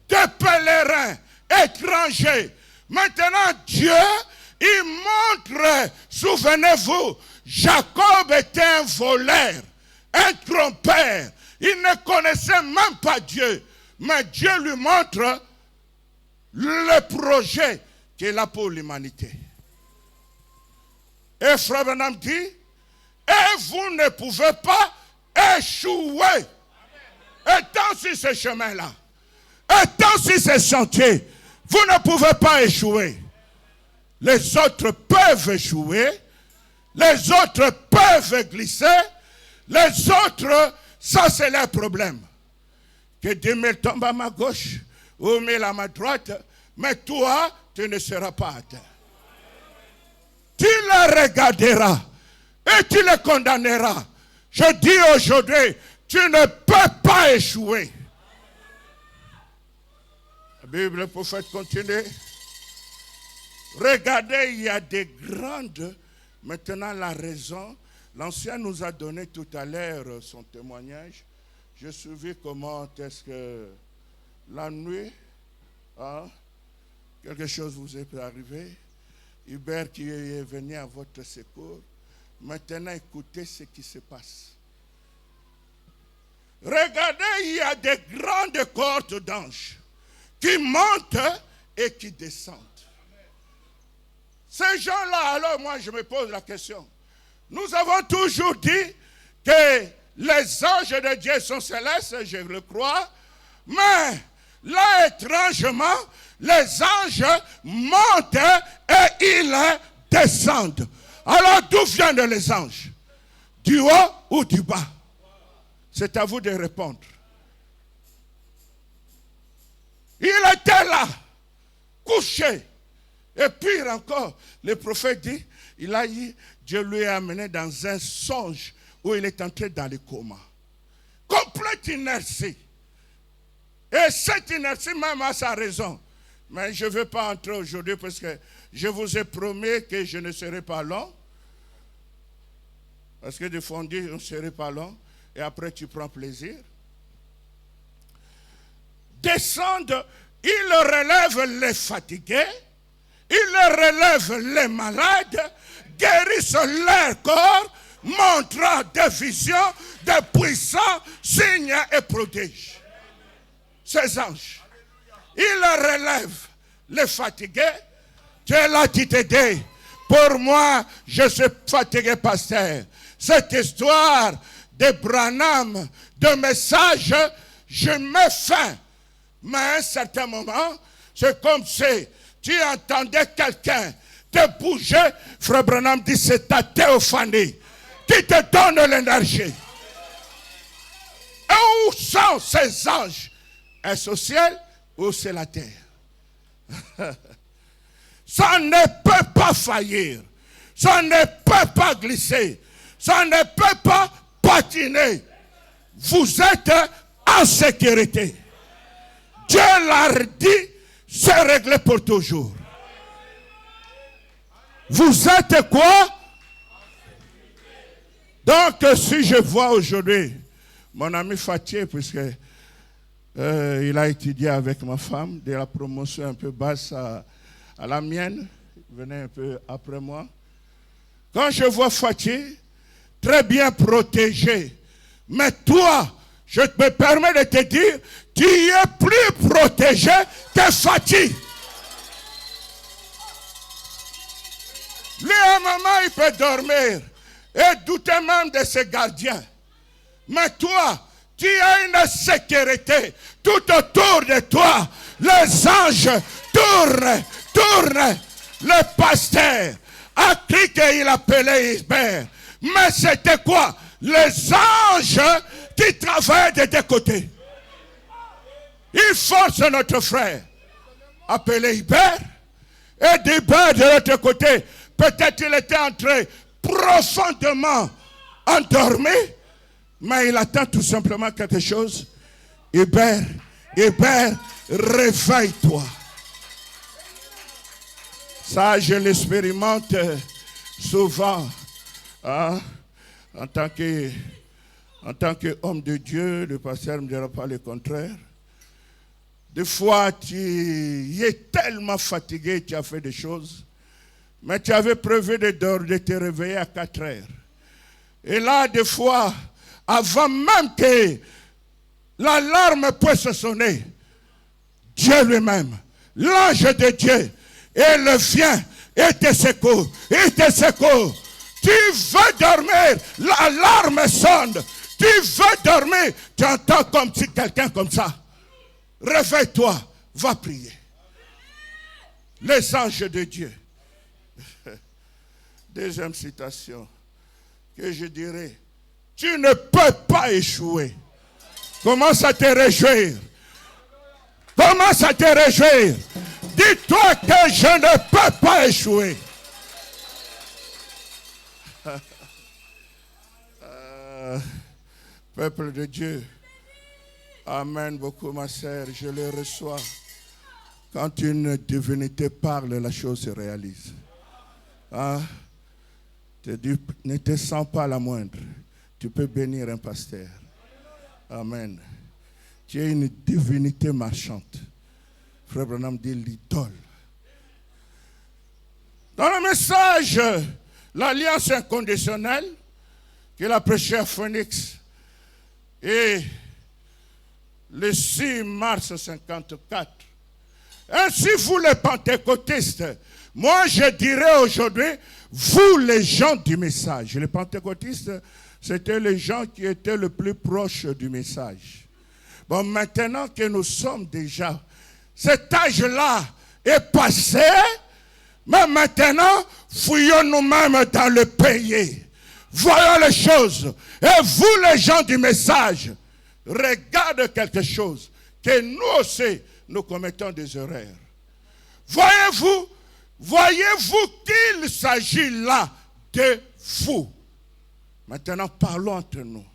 des pèlerins, étrangers. Maintenant, Dieu, il montre, souvenez-vous, Jacob était un voleur, un trompeur. Il ne connaissait même pas Dieu. Mais Dieu lui montre le projet qu'il a pour l'humanité. Et Frère Branham dit, et vous ne pouvez pas échouer. Étant sur ce chemin-là, étant sur ce sentier, vous ne pouvez pas échouer. Les autres peuvent échouer, les autres peuvent glisser, les autres, ça c'est leur problème. Que 10 000 tombent à ma gauche ou 1000 à ma droite, mais toi, tu ne seras pas à terre. Tu les regarderas et tu les condamneras. Je dis aujourd'hui, tu ne peux pas échouer. La Bible, le prophète continue. Regardez, il y a des grandes. Maintenant, la raison. L'ancien nous a donné tout à l'heure son témoignage. Je suivis comment est-ce que la nuit, hein, quelque chose vous est arrivé. Hubert qui est venu à votre secours. Maintenant, écoutez ce qui se passe. Regardez, il y a des grandes cohortes d'anges qui montent et qui descendent. Ces gens-là, alors moi je me pose la question. Nous avons toujours dit que les anges de Dieu sont célestes, je le crois, mais là étrangement, les anges montent et ils descendent. Alors d'où viennent les anges? Du haut ou du bas? C'est à vous de répondre. Il était là, couché. Et pire encore, le prophète dit, Dieu lui a amené dans un songe où il est entré dans le coma. Complète inertie. Et cette inertie même a sa raison. Mais je ne veux pas entrer aujourd'hui parce que je vous ai promis que je ne serai pas long. Parce que des fois on dit on ne serait pas long. Et après tu prends plaisir. Descendent, ils relèvent les fatigués, ils relèvent les malades, guérissent leur corps, montrant des visions, des puissants signes et prodiges. Ces anges, ils relèvent les fatigués. Tu es là, tu t'aides. Pour moi, je suis fatigué, pasteur. Cette histoire de Branham, de message, je mets fin. Mais à un certain moment, c'est comme si tu entendais quelqu'un te bouger. Frère Branham dit, c'est ta théophanie qui te donne l'énergie. Et où sont ces anges? Est-ce au ciel ou c'est la terre? Ça ne peut pas faillir. Ça ne peut pas glisser. Ça ne peut pas patiner. Vous êtes en sécurité. Dieu l'a dit, c'est réglé pour toujours. Vous êtes quoi? Donc, si je vois aujourd'hui mon ami Fatih, puisque il a étudié avec ma femme, de la promotion un peu basse à la mienne, il venait un peu après moi. Quand je vois Fatih, très bien protégé, mais toi, je me permets de te dire, tu es plus protégé que Fatih. Lui, à un moment, il peut dormir et douter même de ses gardiens. Mais toi, Tu as une sécurité tout autour de toi. Les anges tournent. Le pasteur a cru qu'il appelait Hébert. Mais c'était quoi? Les anges qui travaillent de deux côtés. Il force notre frère, appelé Hébert, et d'Hébert de l'autre côté. Peut-être il était entré profondément endormi, mais il attend tout simplement quelque chose. Hébert, réveille-toi. Ça, je l'expérimente souvent. Hein? En tant qu'homme de Dieu, le pasteur ne me dira pas le contraire. Des fois, tu es tellement fatigué, tu as fait des choses, mais tu avais prévu de te réveiller à 4 heures. Et là, des fois, avant même que l'alarme puisse sonner, Dieu lui-même, l'ange de Dieu, il vient et te secoue. Tu veux dormir, l'alarme sonne. Tu veux dormir, tu entends comme si quelqu'un comme ça. Réveille-toi, va prier. Les anges de Dieu. Deuxième citation que je dirais, tu ne peux pas échouer. Commence à te réjouir. Commence à te réjouir. Dis-toi que je ne peux pas échouer. Peuple de Dieu, amen beaucoup ma sœur, je le reçois. Quand une divinité parle, la chose se réalise. Hein? Ne te sens pas la moindre. Tu peux bénir un pasteur. Amen. Tu es une divinité marchante. Frère Branham dit l'idole. Dans le message, l'alliance inconditionnelle qu'il a prêché à Phoenix, et le 6 mars 54. Ainsi, vous les pentecôtistes, moi je dirais aujourd'hui, vous les gens du message. Les pentecôtistes, c'était les gens qui étaient le plus proches du message. Bon, maintenant que nous sommes déjà, cet âge-là est passé, mais maintenant, fouillons nous-mêmes dans le pays. Voyons les choses. Et vous, les gens du message, regardez quelque chose, que nous aussi, nous commettons des erreurs. Voyez-vous qu'il s'agit là de vous. Maintenant, parlons entre nous.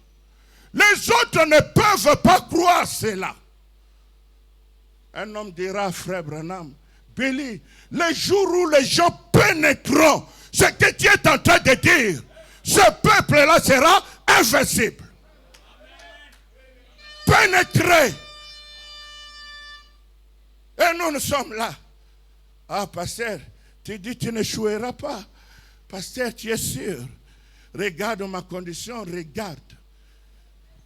Les autres ne peuvent pas croire cela. Un homme dira, frère Branham, Billy, le jour où les gens pénétreront ce que tu es en train de dire, ce peuple-là sera invincible. Pénétrer. Et nous sommes là. Ah, pasteur, tu dis tu n'échoueras pas. Pasteur, tu es sûr. Regarde ma condition, regarde.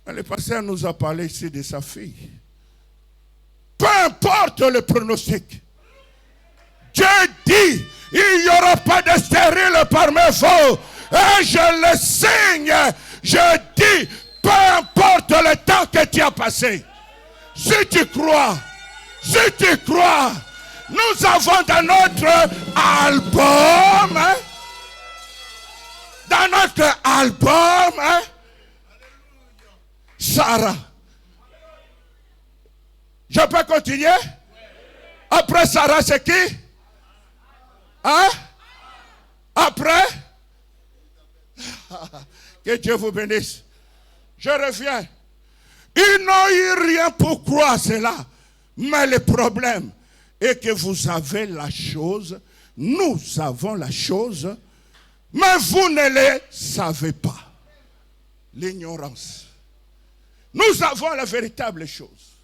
Mais le pasteur nous a parlé ici de sa fille. Peu importe le pronostic. Dieu dit, il n'y aura pas de stérile parmi vous. Et je le signe. Je dis, peu importe le temps que tu as passé. Si tu crois, nous avons dans notre album, Sarah. Je peux continuer? Après Sarah, c'est qui? Hein? Après? Que Dieu vous bénisse. Je reviens. Ils n'ont eu rien pour croire cela. Mais le problème est que vous avez la chose, nous avons la chose, mais vous ne le savez pas. L'ignorance. Nous avons la véritable chose.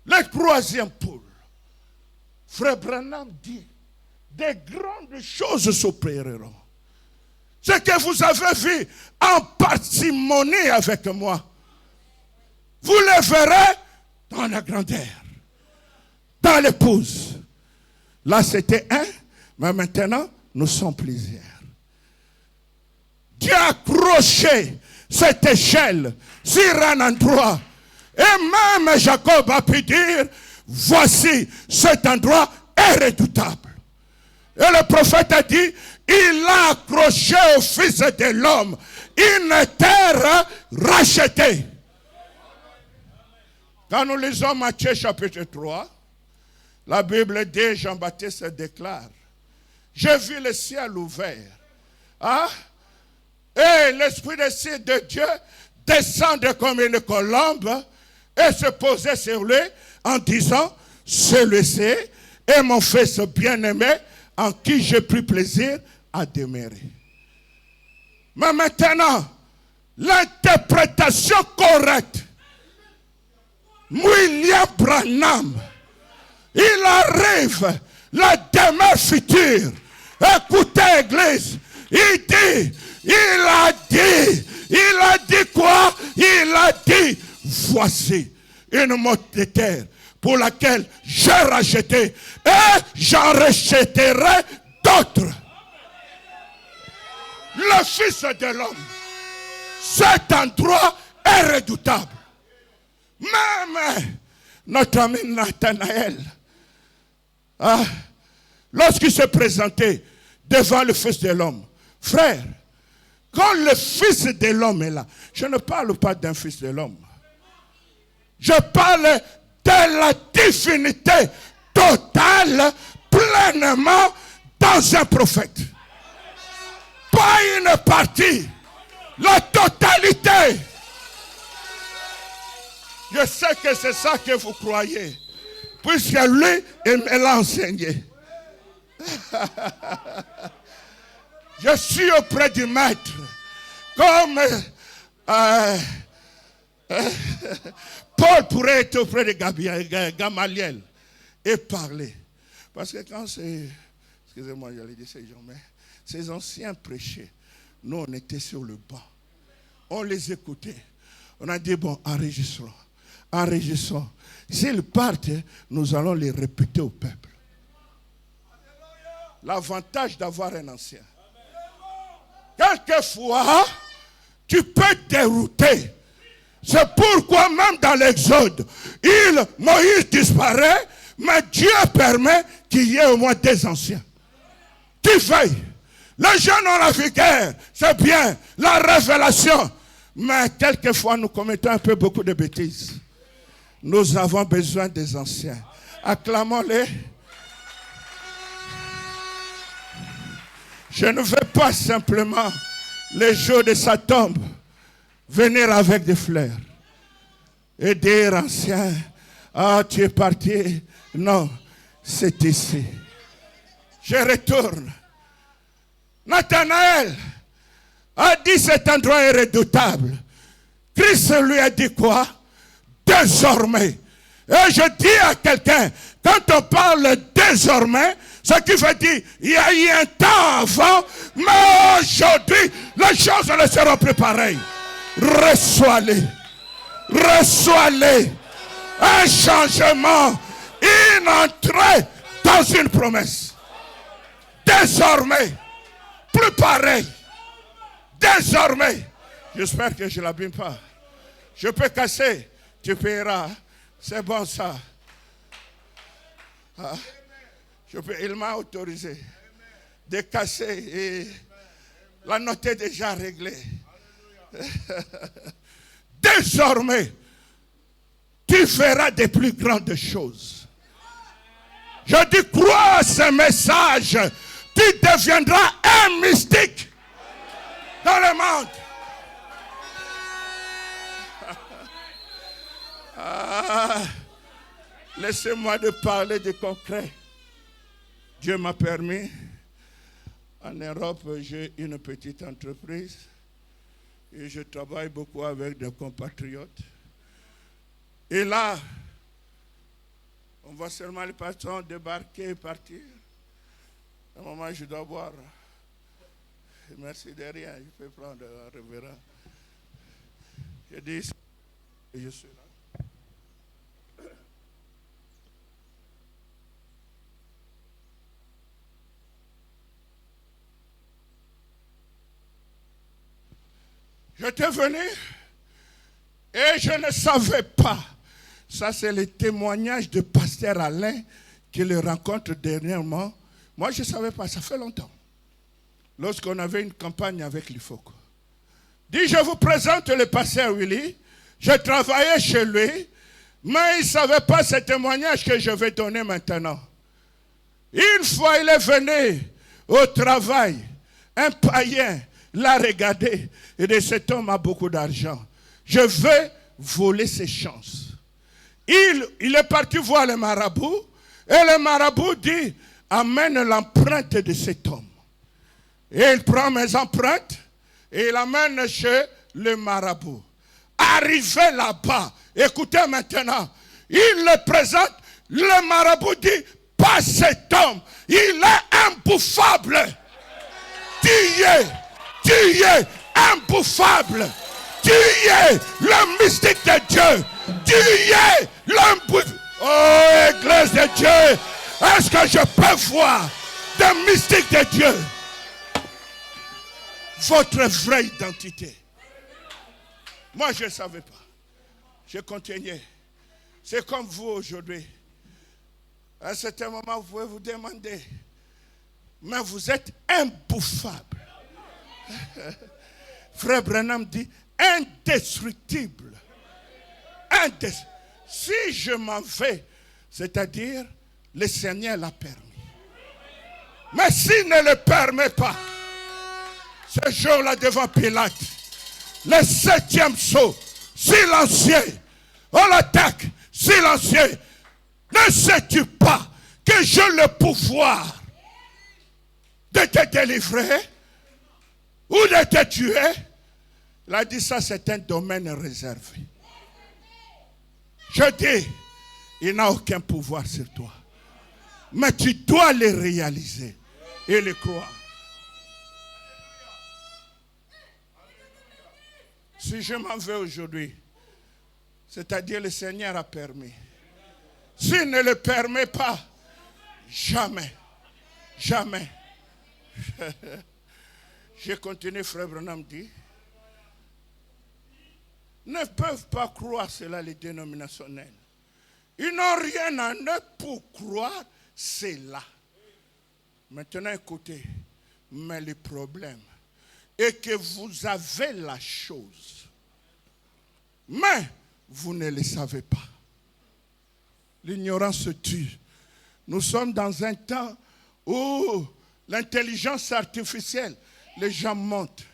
Le troisième pôle. Frère Branham dit, des grandes choses s'opéreront. Ce que vous avez vu en parcimonie avec moi, vous le verrez dans la grandeur, dans l'épouse. Là, c'était un, mais maintenant, nous sommes plusieurs. Dieu a accroché cette échelle sur un endroit. Et même Jacob a pu dire, voici, cet endroit est redoutable. Et le prophète a dit, il a accroché au Fils de l'homme une terre rachetée. Quand nous lisons Matthieu chapitre 3, la Bible dit, Jean-Baptiste déclare, j'ai vu le ciel ouvert. Hein? Et l'Esprit de Dieu descendre comme une colombe et se poser sur lui en disant, celui-ci est mon fils bien-aimé en qui j'ai pris plaisir à demeurer. Mais maintenant, l'interprétation correcte, William Branham, il arrive la demeure future. Écoutez, Église, il a dit quoi? Il a dit, voici une mode de terre pour laquelle j'ai racheté et j'en rachèterai d'autres. Le Fils de l'homme, cet endroit est redoutable. Même notre ami Nathanaël, lorsqu'il s'est présenté devant le Fils de l'homme, frère, quand le Fils de l'homme est là, je ne parle pas d'un Fils de l'homme. Je parle de la divinité totale, pleinement dans un prophète. Pas une partie, la totalité. Je sais que c'est ça que vous croyez, puisque lui, il me l'a enseigné. Je suis auprès du maître, comme Paul pourrait être auprès de Gamaliel et parler. Parce que quand excusez-moi, j'allais dire ces gens, mais ces anciens prêchaient, nous on était sur le banc. On les écoutait. On a dit, bon, enregistrons. S'ils partent, nous allons les répéter au peuple. L'avantage d'avoir un ancien. Quelquefois, tu peux dérouter. C'est pourquoi même dans l'Exode, Moïse disparaît, mais Dieu permet qu'il y ait au moins des anciens. Tu veilles. Les jeunes ont la vigueur, c'est bien, la révélation. Mais quelquefois, nous commettons un peu beaucoup de bêtises. Nous avons besoin des anciens. Acclamons-les. Je ne veux pas simplement, les jours de sa tombe, venir avec des fleurs et dire, ancien, ah, tu es parti. Non, c'est ici. Je retourne. Nathanaël a dit, cet endroit est redoutable. Christ lui a dit quoi? Désormais. Et je dis à quelqu'un, quand on parle désormais, ce qui veut dire, il y a eu un temps avant, mais aujourd'hui, les choses ne seront plus pareilles. Reçois-les. Reçois-les. Un changement, une entrée dans une promesse. Désormais, plus pareil. Désormais, j'espère que je ne l'abîme pas. Je peux casser, tu paieras. C'est bon ça. Ah, il m'a autorisé de casser et la note est déjà réglée. Désormais, tu feras des plus grandes choses. Je dis, crois à ce message, tu deviendras un mystique dans le monde. Laissez-moi de parler de concret. Dieu m'a permis. En Europe, j'ai une petite entreprise et je travaille beaucoup avec des compatriotes. Et là, on voit seulement les patrons débarquer et partir. À un moment, je dois boire. Merci de rien, je peux prendre un révérend. Je dis, je suis là. J'étais venu et je ne savais pas. Ça, c'est le témoignage de Pasteur Alain qui le rencontre dernièrement. Moi, je ne savais pas, ça fait longtemps. Lorsqu'on avait une campagne avec l'IFOC. Dit, je vous présente le pasteur Willy. Je travaillais chez lui, mais il ne savait pas ce témoignage que je vais donner maintenant. Une fois, il est venu au travail. Un païen l'a regardé et dit, cet homme a beaucoup d'argent. Je vais voler ses chances. Il est parti voir le marabout et le marabout dit, amène l'empreinte de cet homme. Et il prend mes empreintes et il amène chez le marabout. Arrivé là-bas, écoutez maintenant, il le présente, le marabout dit, pas cet homme, il est imbouffable. Tu es imbouffable. Tu es le mystique de Dieu. Tu es l'imbouffable. Oh, Église de Dieu, est-ce que je peux voir des mystiques de Dieu? Votre vraie identité. Moi, je ne savais pas. Je continuais. C'est comme vous aujourd'hui. À un certain moment, vous pouvez vous demander, mais vous êtes imbouffable. Frère Branham dit, indestructible. Si je m'en vais, c'est-à-dire, le Seigneur l'a permis. Mais s'il ne le permet pas, ce jour-là devant Pilate, le 7e sceau, silencieux, on l'attaque, silencieux. Ne sais-tu pas que j'ai le pouvoir de te délivrer ou de te tuer? Il a dit ça, c'est un domaine réservé. Je dis, il n'a aucun pouvoir sur toi. Mais tu dois le réaliser et le croire. Si je m'en vais aujourd'hui, c'est-à-dire le Seigneur a permis. S'il ne le permet pas, jamais, jamais. J'ai continué, frère Branham dit, ne peuvent pas croire cela les dénominationnels. Ils n'ont rien en eux pour croire cela. Maintenant écoutez, mais le problème est que vous avez la chose, mais vous ne le savez pas. L'ignorance tue. Nous sommes dans un temps où l'intelligence artificielle, les gens montent.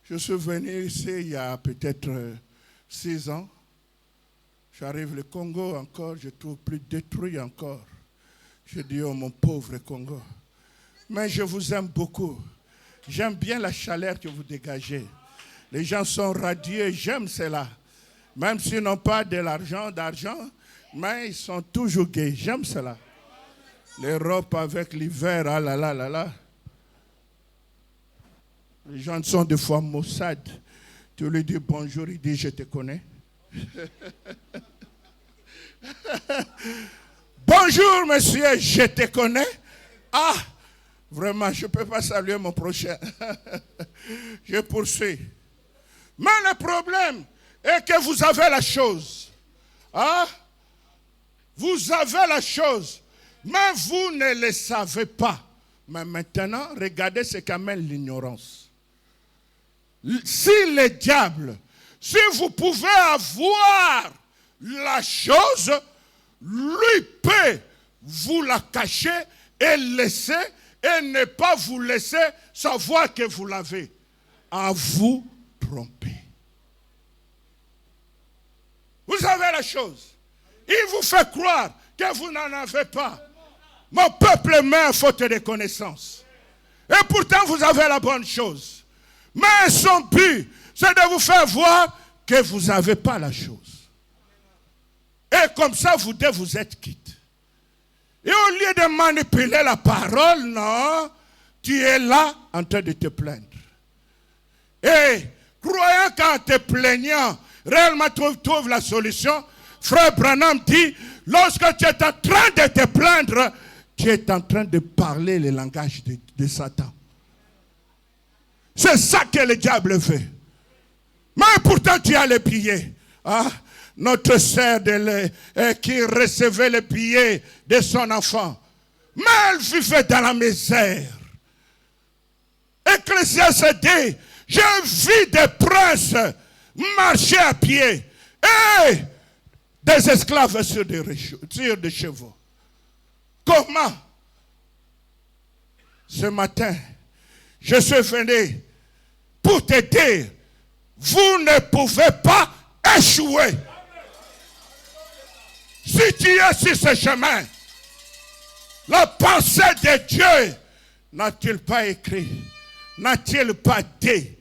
Je suis venu ici il y a peut-être 6 ans. J'arrive au Congo encore, je trouve plus détruit encore. Je dis, oh mon pauvre Congo. Mais je vous aime beaucoup. J'aime bien la chaleur que vous dégagez. Les gens sont radieux, j'aime cela. Même s'ils n'ont pas d'argent, mais ils sont toujours gays. J'aime cela. L'Europe avec l'hiver, ah là là là là. Les gens sont des fois maussades. Tu lui dis bonjour, il dit je te connais. Bonjour monsieur, je te connais. Ah, vraiment, je ne peux pas saluer mon prochain. Je poursuis. Mais le problème est que vous avez la chose. Ah, vous avez la chose, mais vous ne le savez pas. Mais maintenant, regardez ce qu'amène l'ignorance. Si le diable, si vous pouvez avoir la chose, lui peut vous la cacher et laisser et ne pas vous laisser savoir que vous l'avez. À vous tromper. Vous avez la chose. Il vous fait croire que vous n'en avez pas. Mon peuple meurt faute de connaissance. Et pourtant vous avez la bonne chose. Mais son but, c'est de vous faire voir que vous n'avez pas la chose. Et comme ça, vous êtes quitte. Et au lieu de manipuler la parole, non, tu es là en train de te plaindre. Et croyant qu'en te plaignant, réellement tu trouves la solution, frère Branham dit, lorsque tu es en train de te plaindre, tu es en train de parler le langage de Satan. C'est ça que le diable veut. Mais pourtant tu as les billets. Hein? Notre sœur qui recevait les billets de son enfant. Mais elle vivait dans la misère. Ecclésiaste dit, j'ai vu des princes marcher à pied et des esclaves sur des chevaux. Comment? Ce matin, je suis venu pour te dire, vous ne pouvez pas échouer. Si tu es sur ce chemin, la pensée de Dieu n'a-t-il pas écrit? N'a-t-il pas dit?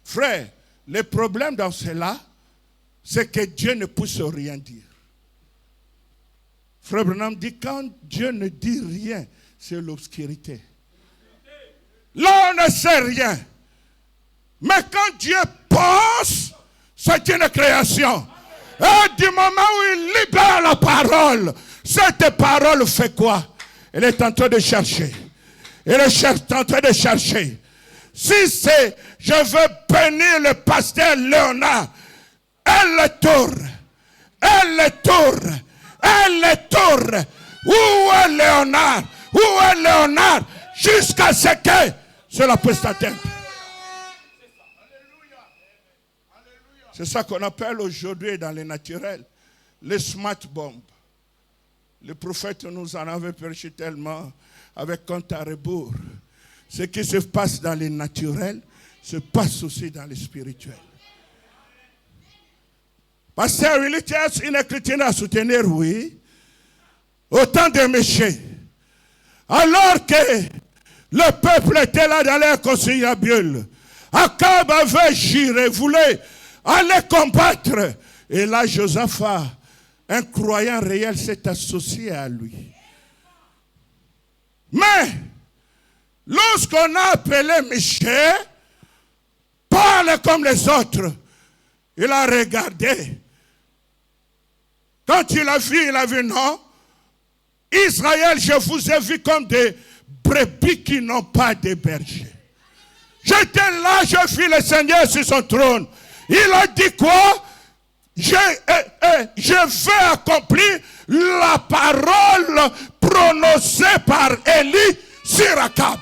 Frère, le problème dans cela, c'est que Dieu ne pousse rien dire. Frère Branham dit, quand Dieu ne dit rien, c'est l'obscurité. Là, on ne sait rien. Mais quand Dieu pense, c'est une création. Et du moment où il libère la parole, cette parole fait quoi? Elle est en train de chercher. Elle est en train de chercher. Si c'est, je veux bénir le pasteur Léonard, elle le tourne. Elle le tourne. Elle le tourne. Où est Léonard? Où est Léonard? Jusqu'à ce que cela puisse atteindre. C'est ça qu'on appelle aujourd'hui dans les naturels les smart bombes. Le prophète nous en avait prêché tellement avec compte à rebours. Ce qui se passe dans les naturels se passe aussi dans les spirituels. Pasteur, il était une chrétienne à soutenir, oui. Autant de méchants. Alors que le peuple était là dans l'air conciliabule. Akab avait juré, voulait aller combattre. Et là, Josaphat, un croyant réel, s'est associé à lui. Mais, lorsqu'on a appelé Michel, parle comme les autres, il a regardé. Quand il a vu non. Israël, je vous ai vu comme des brebis qui n'ont pas de berger. J'étais là, je vis le Seigneur sur son trône. Il a dit quoi? Je vais accomplir la parole prononcée par Élie sur Akab.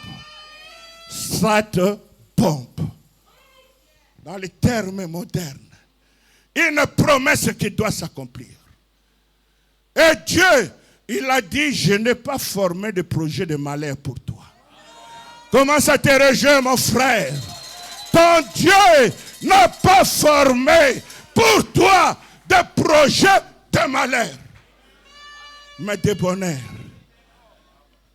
Cette pompe, dans les termes modernes, une promesse qui doit s'accomplir. Et Dieu, il a dit, je n'ai pas formé de projet de malheur pour toi. Commence à te réjouir, mon frère. Ton Dieu n'a pas formé pour toi de projet de malheur, mais de bonheur.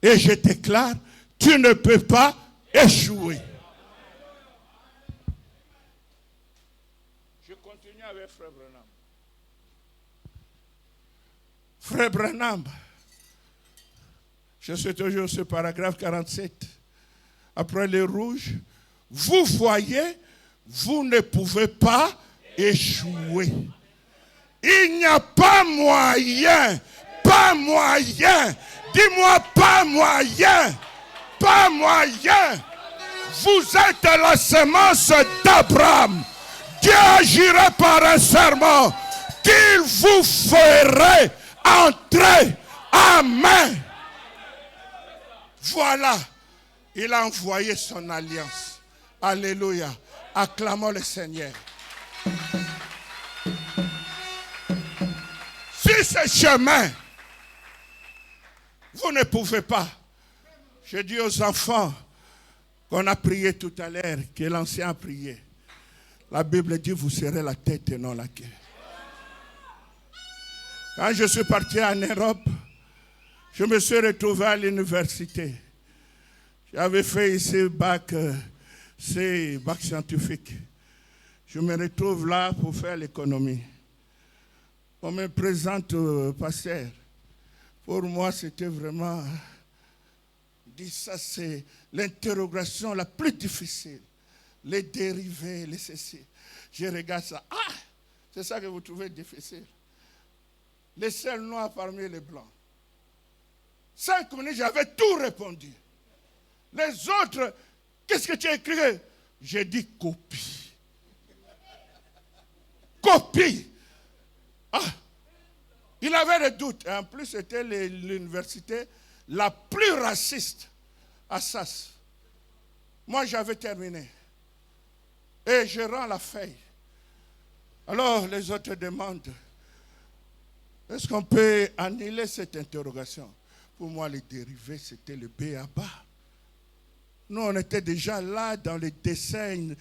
Et je déclare, tu ne peux pas échouer. Je continue avec Frère Branham. Frère Branham, je suis toujours ce paragraphe 47. Après les rouges, vous voyez, vous ne pouvez pas échouer. Il n'y a pas moyen, pas moyen. Dis-moi pas moyen, pas moyen. Vous êtes la semence d'Abraham. Dieu agira par un serment qu'il vous ferait entrer. Amen. Voilà, il a envoyé son alliance. Alléluia. Acclamons le Seigneur. Si ce chemin, vous ne pouvez pas. Je dis aux enfants qu'on a prié tout à l'heure, que l'ancien a prié. La Bible dit, vous serez la tête et non la queue. Quand je suis parti en Europe, je me suis retrouvé à l'université. J'avais fait ici bac scientifique. Je me retrouve là pour faire l'économie. On me présente au pasteur. Pour moi, c'était vraiment... Dit ça, c'est l'interrogation la plus difficile. Les dérivés, les ceci. Je regarde ça. Ah, c'est ça que vous trouvez difficile. Les seuls noirs parmi les blancs. 5 minutes, j'avais tout répondu. Les autres, qu'est-ce que tu as écrit? J'ai dit copie. copie. Ah, il avait des doutes. Et en plus, c'était l'université la plus raciste à Assas. Moi, j'avais terminé. Et je rends la feuille. Alors, les autres demandent, est-ce qu'on peut annuler cette interrogation? Pour moi, les dérivés, c'était le b.a.-ba. Nous, on était déjà là dans les dessins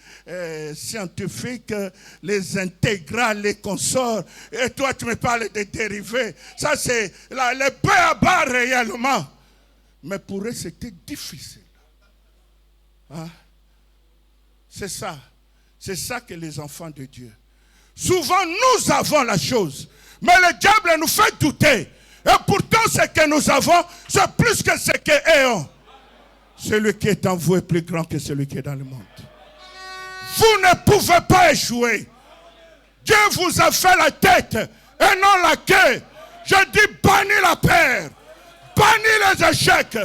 scientifiques, les intégrales, les consorts. Et toi, tu me parles des dérivés. Ça, c'est le b.a.-ba réellement. Mais pour eux, c'était difficile. Hein? C'est ça. C'est ça que les enfants de Dieu. Souvent, nous avons la chose. Mais le diable nous fait douter. Et pourtant, ce que nous avons, c'est plus que ce qu'eux ont. Celui qui est en vous est plus grand que celui qui est dans le monde. Vous ne pouvez pas échouer. Dieu vous a fait la tête et non la queue. Je dis bannis la peur. Bannis les échecs.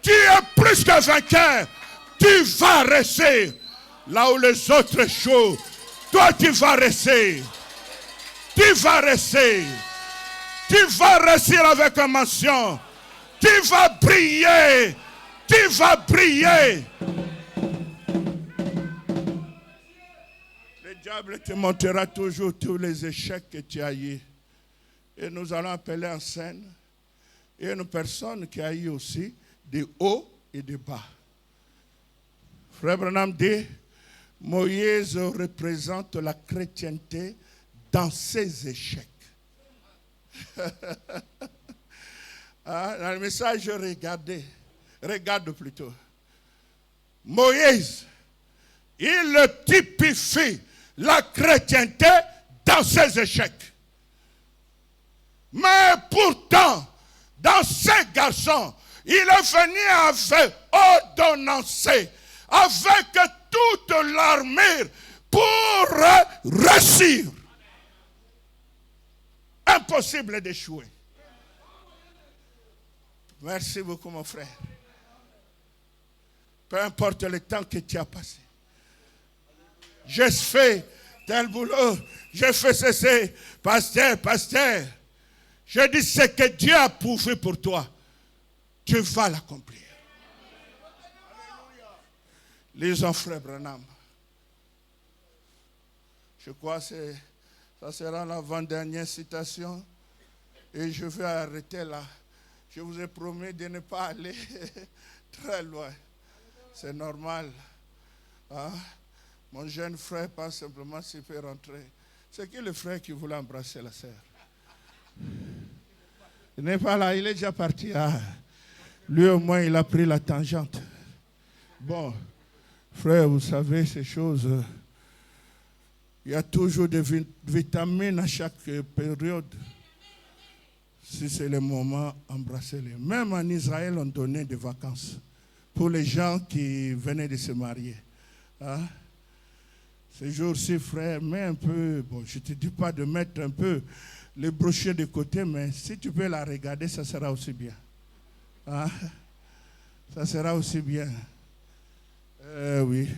Tu es plus que vainqueur. Tu vas rester là où les autres échouent. Toi, tu vas rester. Tu vas rester. Tu vas réussir avec une mention. Tu vas briller. Tu vas briller. Le diable te montrera toujours tous les échecs que tu as eus. Et nous allons appeler en scène une personne qui a eu aussi des hauts et des bas. Frère Branham dit, Moïse représente la chrétienté dans ses échecs. Dans le message, regarde plutôt. Moïse, il typifie la chrétienté dans ses échecs. Mais pourtant, dans ces garçons, il est venu avec ordonnance, avec toute l'armure pour réussir. Impossible d'échouer. Merci beaucoup, mon frère. Peu importe le temps que tu as passé. J'ai fait tel boulot. J'ai fait ceci. Pasteur. Je dis ce que Dieu a pourvu pour toi. Tu vas l'accomplir. Lisons frère Branham. Je crois que ça sera l'avant-dernière citation. Et je vais arrêter là. Je vous ai promis de ne pas aller très loin. C'est normal. Hein? Mon jeune frère pense simplement s'il peut rentrer. C'est qui le frère qui voulait embrasser la sœur? Il n'est pas là, il est déjà parti. Ah, lui au moins il a pris la tangente. Bon, frère, vous savez ces choses. Il y a toujours des vitamines à chaque période. Si c'est le moment, embrassez-les. Même en Israël, on donnait des vacances pour les gens qui venaient de se marier. Hein? Ces jours-ci, frère, mets un peu, bon, je ne te dis pas de mettre un peu les brochures de côté, mais si tu peux la regarder, ça sera aussi bien. Hein? Ça sera aussi bien. Oui,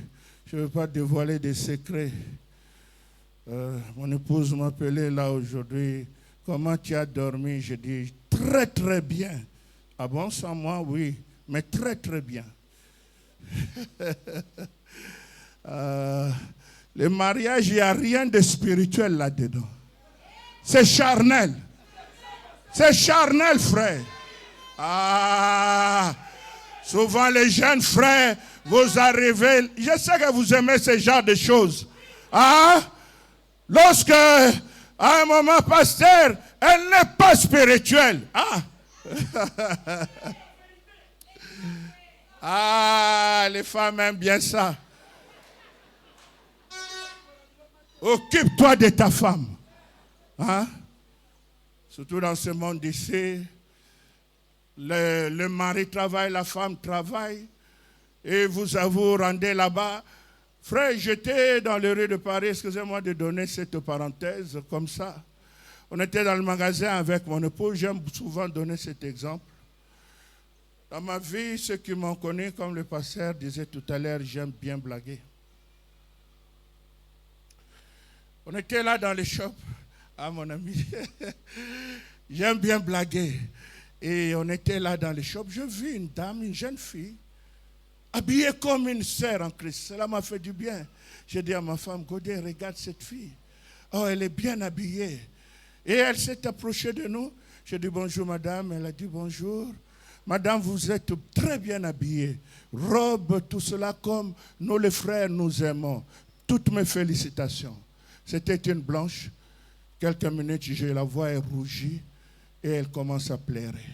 je ne veux pas dévoiler des secrets. Mon épouse m'appelait là aujourd'hui. Comment tu as dormi? Je dis très très bien. Ah bon, sans moi, oui, mais très très bien. Le mariage, il n'y a rien de spirituel là-dedans. C'est charnel. C'est charnel, frère. Ah, souvent les jeunes frères, vous arrivez, je sais que vous aimez ce genre de choses. Ah, lorsque, à un moment, pasteur, elle n'est pas spirituelle. Ah, ah, les femmes aiment bien ça. Occupe-toi de ta femme. Hein? Surtout dans ce monde ici, le mari travaille, la femme travaille, et vous rendez là-bas. Frère, j'étais dans les rues de Paris, excusez-moi de donner cette parenthèse comme ça. On était dans le magasin avec mon épouse, j'aime souvent donner cet exemple. Dans ma vie, ceux qui m'ont connu, comme le pasteur disait tout à l'heure, j'aime bien blaguer. On était là dans les shops. Ah, mon ami. J'aime bien blaguer. Et on était là dans les shops. Je vis une dame, une jeune fille, habillée comme une sœur en Christ. Cela m'a fait du bien. J'ai dit à ma femme, Godé, regarde cette fille. Oh, elle est bien habillée. Et elle s'est approchée de nous. J'ai dit bonjour, madame. Elle a dit bonjour. Madame, vous êtes très bien habillée. Robe, tout cela comme nous les frères nous aimons. Toutes mes félicitations. C'était une blanche. Quelques minutes, je la vois, elle rougit et elle commence à pleurer.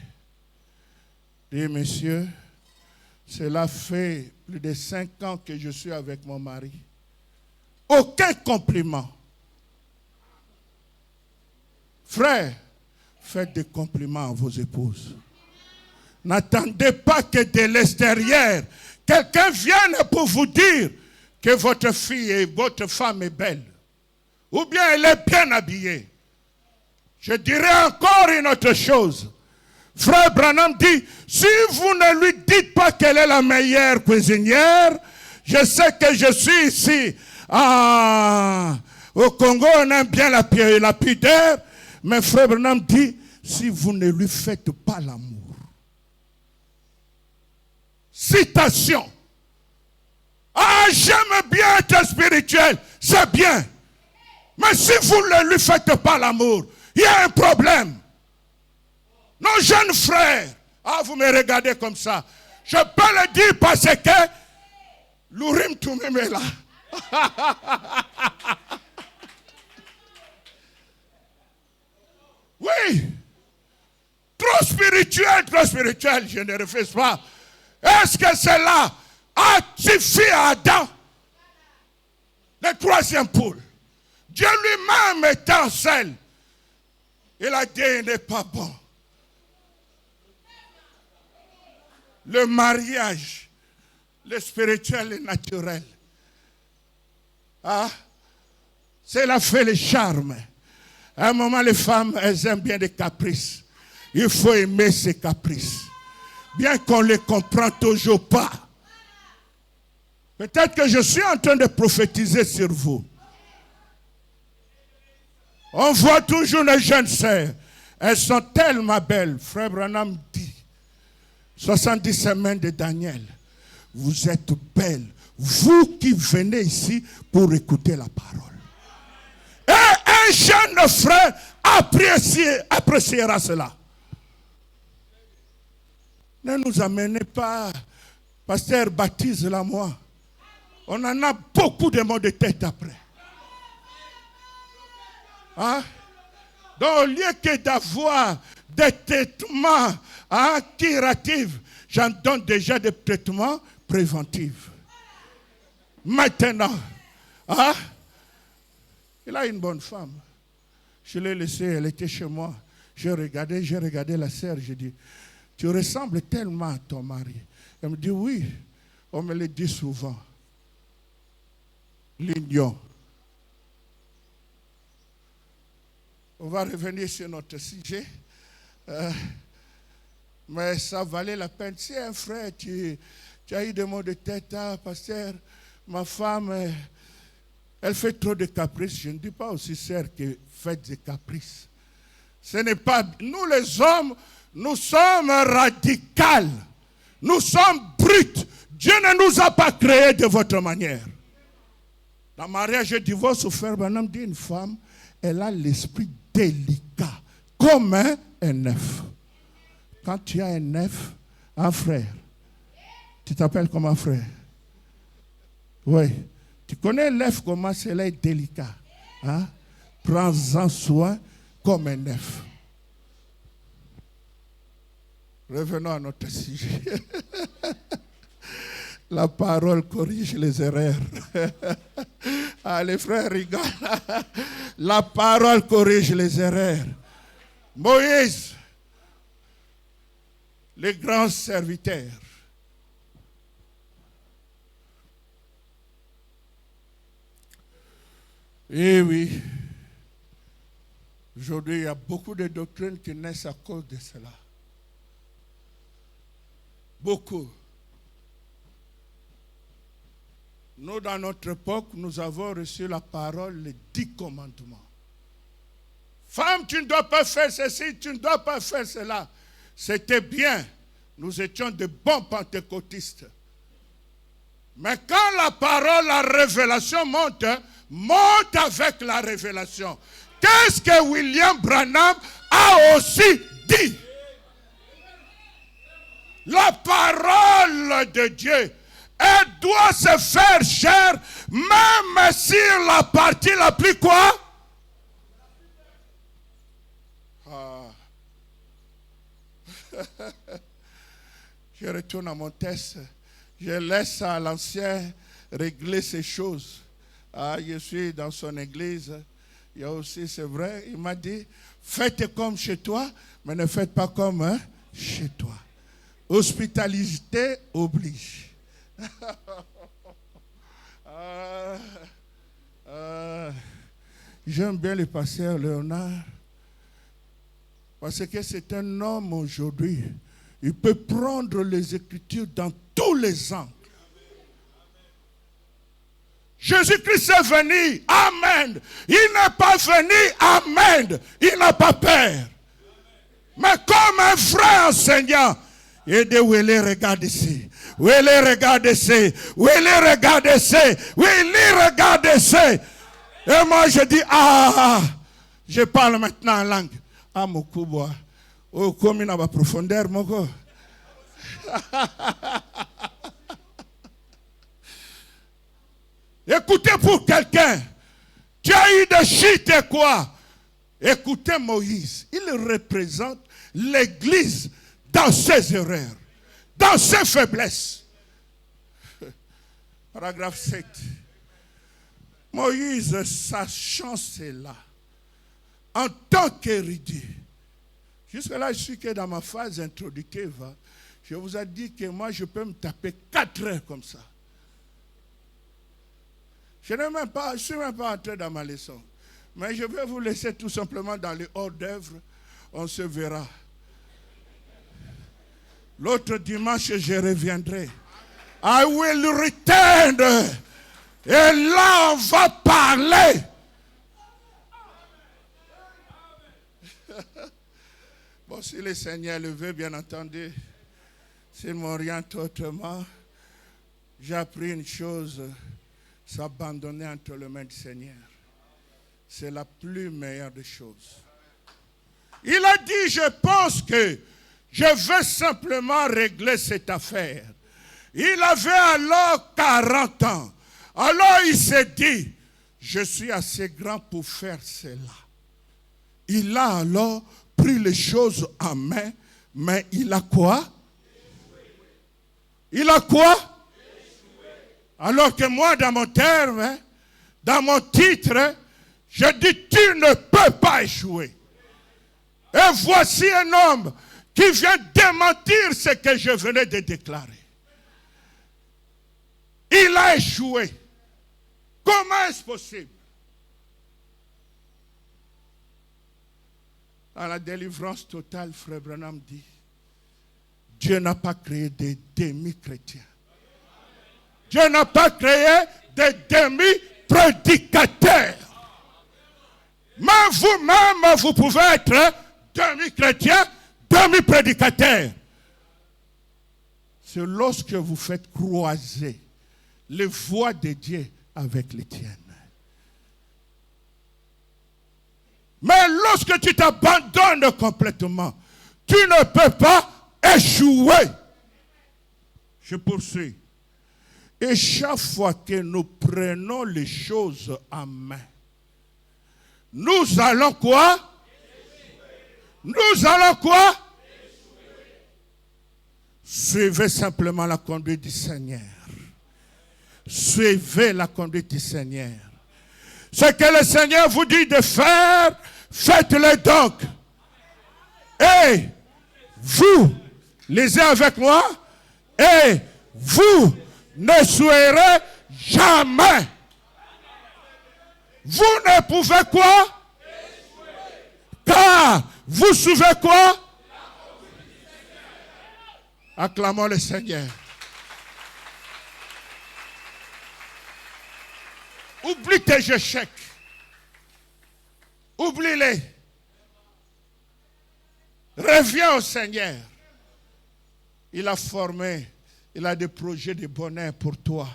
Et monsieur, cela fait plus de 5 ans que je suis avec mon mari. Aucun compliment. Frère, faites des compliments à vos épouses. N'attendez pas que de l'extérieur, quelqu'un vienne pour vous dire que votre fille et votre femme est belle. Ou bien elle est bien habillée. Je dirais encore une autre chose. Frère Branham dit, si vous ne lui dites pas qu'elle est la meilleure cuisinière, je sais que je suis ici au Congo, on aime bien la pudeur, mais Frère Branham dit, si vous ne lui faites pas l'amour. Citation. Ah, j'aime bien être spirituel, c'est bien. Mais si vous ne lui faites pas l'amour, il y a un problème. Nos jeunes frères, ah, vous me regardez comme ça. Je peux le dire parce que l'Urim Tumim est là. Oui. Trop spirituel, je ne refuse pas. Est-ce que cela a suffi à Adam? Le troisième poule. Dieu lui-même étant seul, il a dit, il n'est pas bon. Le mariage, le spirituel et naturel. Ah, cela fait le charme. À un moment, les femmes, elles aiment bien des caprices. Il faut aimer ces caprices. Bien qu'on ne les comprenne toujours pas. Peut-être que je suis en train de prophétiser sur vous. On voit toujours les jeunes sœurs. Elles sont tellement belles. Frère Branham dit, 70 semaines de Daniel, vous êtes belles. Vous qui venez ici pour écouter la parole. Et un jeune frère appréciera cela. Ne nous amenez pas, pasteur, baptise-la moi. On en a beaucoup de mots de tête après. Hein? Donc, au lieu que d'avoir des traitements curatifs, j'en donne déjà des traitements préventifs. Maintenant, hein? Il a une bonne femme. Je l'ai laissée, elle était chez moi. J'ai regardé la sœur, j'ai dit, tu ressembles tellement à ton mari. Elle me dit, oui, on me le dit souvent. L'union. On va revenir sur notre sujet. Mais ça valait la peine. Si un frère, tu as eu des mots de tête, pasteur, ma femme, elle fait trop de caprices. Je ne dis pas aussi, sœur, que faites des caprices. Ce n'est pas... Nous les hommes, nous sommes radicaux. Nous sommes bruts. Dieu ne nous a pas créés de votre manière. Dans le mariage et divorce, au frère Branham dit une femme, elle a l'esprit délicat, comme un œuf. Quand tu as un œuf, un frère, tu t'appelles comme un frère. Oui. Tu connais l'œuf, comment cela est délicat. Hein? Prends-en soin comme un œuf. Revenons à notre sujet. La parole corrige les erreurs. Ah, les frères rigolent. La parole corrige les erreurs. Moïse, le grand serviteur. Eh oui, aujourd'hui, il y a beaucoup de doctrines qui naissent à cause de cela. Beaucoup. Nous, dans notre époque, nous avons reçu la parole, les 10 commandements. Femme, tu ne dois pas faire ceci, tu ne dois pas faire cela. C'était bien. Nous étions de bons pentecôtistes. Mais quand la parole, la révélation monte avec la révélation. Qu'est-ce que William Branham a aussi dit? La parole de Dieu, elle doit se faire chair, même sur la partie la plus quoi? Je retourne à mon texte. Je laisse à l'ancien régler ces choses. Je suis dans son église. Il y a aussi, c'est vrai, il m'a dit, faites comme chez toi, mais ne faites pas comme chez toi. Hospitalité oblige. J'aime bien le pasteur Léonard, parce que c'est un homme aujourd'hui. Il peut prendre les Écritures dans tous les angles. Jésus-Christ est venu, amen. Il n'est pas venu, amen. Il n'a pas peur. Mais comme un vrai enseignant, il dit, Willy, regarde ici. Willy, regarde ici. Willy, regarde ici. Willy, regarde ici. Et moi, je dis, je parle maintenant en langue. Mon coubois. Oh, comme il a ma profondeur, mon gars. Écoutez pour quelqu'un. Tu as eu de chute et quoi? Écoutez Moïse. Il représente l'Église dans ses erreurs, dans ses faiblesses. Paragraphe 7. Moïse, sa chance est là. En tant qu'érudit. Jusque-là, je suis que dans ma phase introductive. Je vous ai dit que moi, je peux me taper 4 heures comme ça. Je ne suis même pas entré dans ma leçon. Mais je vais vous laisser tout simplement dans les hors-d'œuvre. On se verra. L'autre dimanche, je reviendrai. I will return. Et là, on va parler. Bon, si le Seigneur le veut, bien entendu, s'il m'oriente autrement, j'ai appris une chose, s'abandonner entre les mains du Seigneur. C'est la plus meilleure des choses. Il a dit, je pense que je veux simplement régler cette affaire. Il avait alors 40 ans. Alors il s'est dit, je suis assez grand pour faire cela. Il a alors pris les choses en main, mais il a quoi? Il a quoi? Alors que moi, dans mon terme, dans mon titre, je dis, tu ne peux pas échouer. Et voici un homme qui vient démentir ce que je venais de déclarer. Il a échoué. Comment est-ce possible? À la délivrance totale, Frère Branham dit, Dieu n'a pas créé des demi-chrétiens. Dieu n'a pas créé des demi-prédicateurs. Mais vous-même, vous pouvez être demi-chrétien, demi-prédicateur. C'est lorsque vous faites croiser les voies de Dieu avec les tiennes. Mais lorsque tu t'abandonnes complètement, tu ne peux pas échouer. Je poursuis. Et chaque fois que nous prenons les choses en main, nous allons quoi? Nous allons quoi? Suivez simplement la conduite du Seigneur. Suivez la conduite du Seigneur. Ce que le Seigneur vous dit de faire, faites-le donc. Et vous, lisez avec moi, et vous ne souhaiterez jamais. Vous ne pouvez quoi? Car vous suivez quoi? Acclamons le Seigneur. Oublie tes échecs. Oublie-les. Reviens au Seigneur. Il a formé, il a des projets de bonheur pour toi.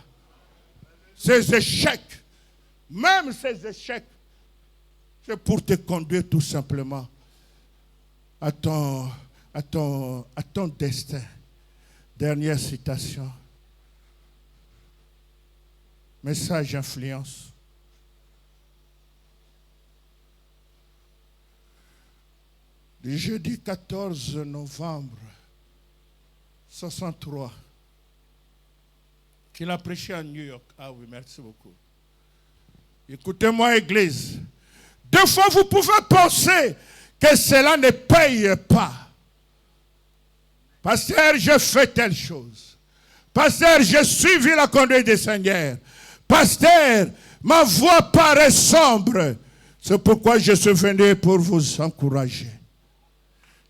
Ces échecs, même ces échecs, c'est pour te conduire tout simplement à ton destin. Dernière citation. Message influence. Le jeudi 14 novembre 63, qu'il a prêché à New York. Ah oui, merci beaucoup. Écoutez-moi, Église. Des fois, vous pouvez penser que cela ne paye pas. Pasteur, je fais telle chose. Pasteur, j'ai suivi la conduite du Seigneur. Pasteur, ma voix paraît sombre. C'est pourquoi je suis venu pour vous encourager.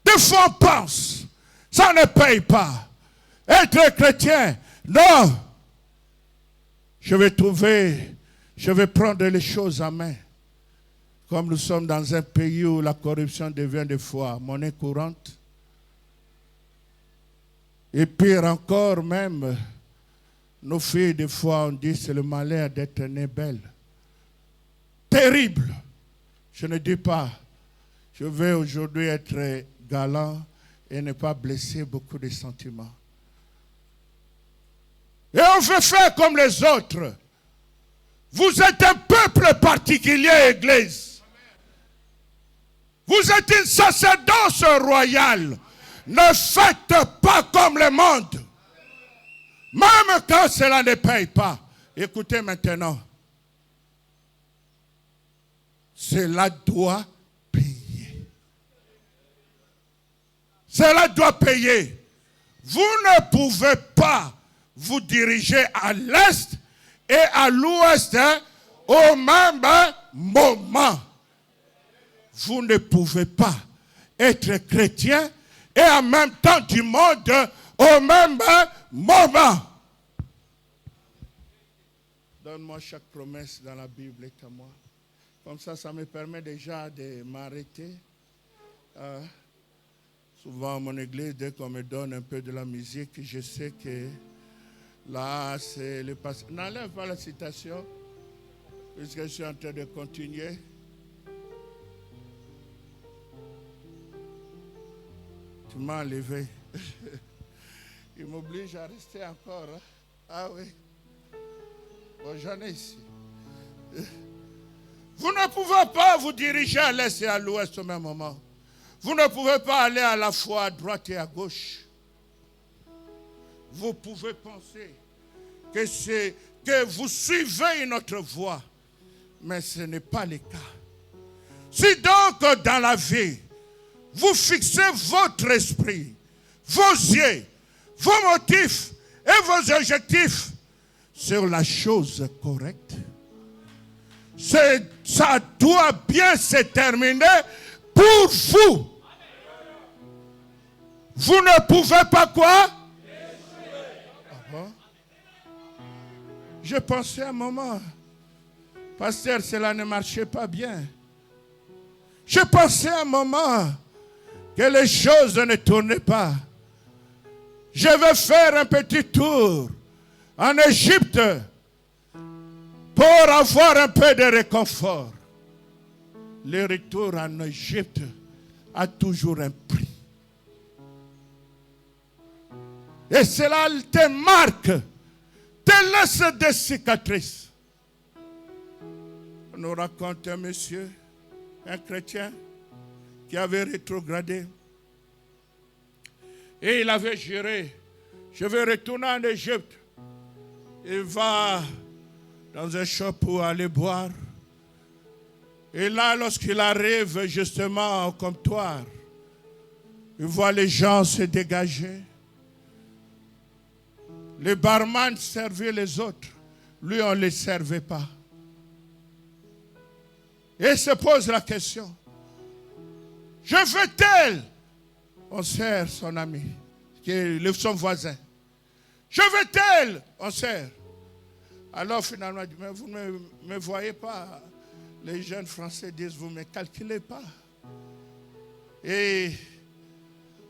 Des fois, on pense, ça ne paye pas. Être chrétien, non. Je vais prendre les choses en main. Comme nous sommes dans un pays où la corruption devient des fois monnaie courante. Et pire encore même, nos filles, des fois, on dit c'est le malheur d'être née belle. Terrible. Je ne dis pas, je vais aujourd'hui être galant et ne pas blesser beaucoup de sentiments. Et on veut faire comme les autres. Vous êtes un peuple particulier, Église. Vous êtes une sacerdoce royale. Ne faites pas comme le monde. Même quand cela ne paye pas. Écoutez maintenant. Cela doit payer. Cela doit payer. Vous ne pouvez pas vous diriger à l'est et à l'ouest au même moment. Vous ne pouvez pas être chrétien et en même temps du monde au même moment. Donne-moi chaque promesse dans la Bible est à moi. Comme ça me permet déjà de m'arrêter. Souvent, à mon église, dès qu'on me donne un peu de la musique, je sais que là, c'est le passé. N'enlève pas la citation, puisque je suis en train de continuer. Tu m'as enlevé. Il m'oblige à rester encore. Hein? Ah oui. Bon, j'en ai ici. Vous ne pouvez pas vous diriger à l'est et à l'ouest au même moment. Vous ne pouvez pas aller à la fois à droite et à gauche. Vous pouvez penser que vous suivez une autre voie, mais ce n'est pas le cas. Si donc dans la vie, vous fixez votre esprit, vos yeux, vos motifs et vos objectifs sur la chose correcte, ça doit bien se terminer pour vous. Vous ne pouvez pas quoi? Ah bon? Je pensais un moment, pasteur, cela ne marchait pas bien. Je pensais un moment que les choses ne tournaient pas. Je vais faire un petit tour en Égypte pour avoir un peu de réconfort. Le retour en Égypte a toujours un prix. Et cela te marque, te laisse des cicatrices. On nous raconte un monsieur, un chrétien, qui avait rétrogradé. Et il avait juré, je vais retourner en Égypte. Il va dans un shop pour aller boire. Et là, lorsqu'il arrive justement au comptoir, il voit les gens se dégager. Les barman servaient les autres. Lui, on ne les servait pas. Et il se pose la question. Je veux tel. On sert son ami, qui est son voisin. Je veux tel. On sert. Alors finalement, mais vous ne me voyez pas. Les jeunes Français disent, vous ne me calculez pas. Et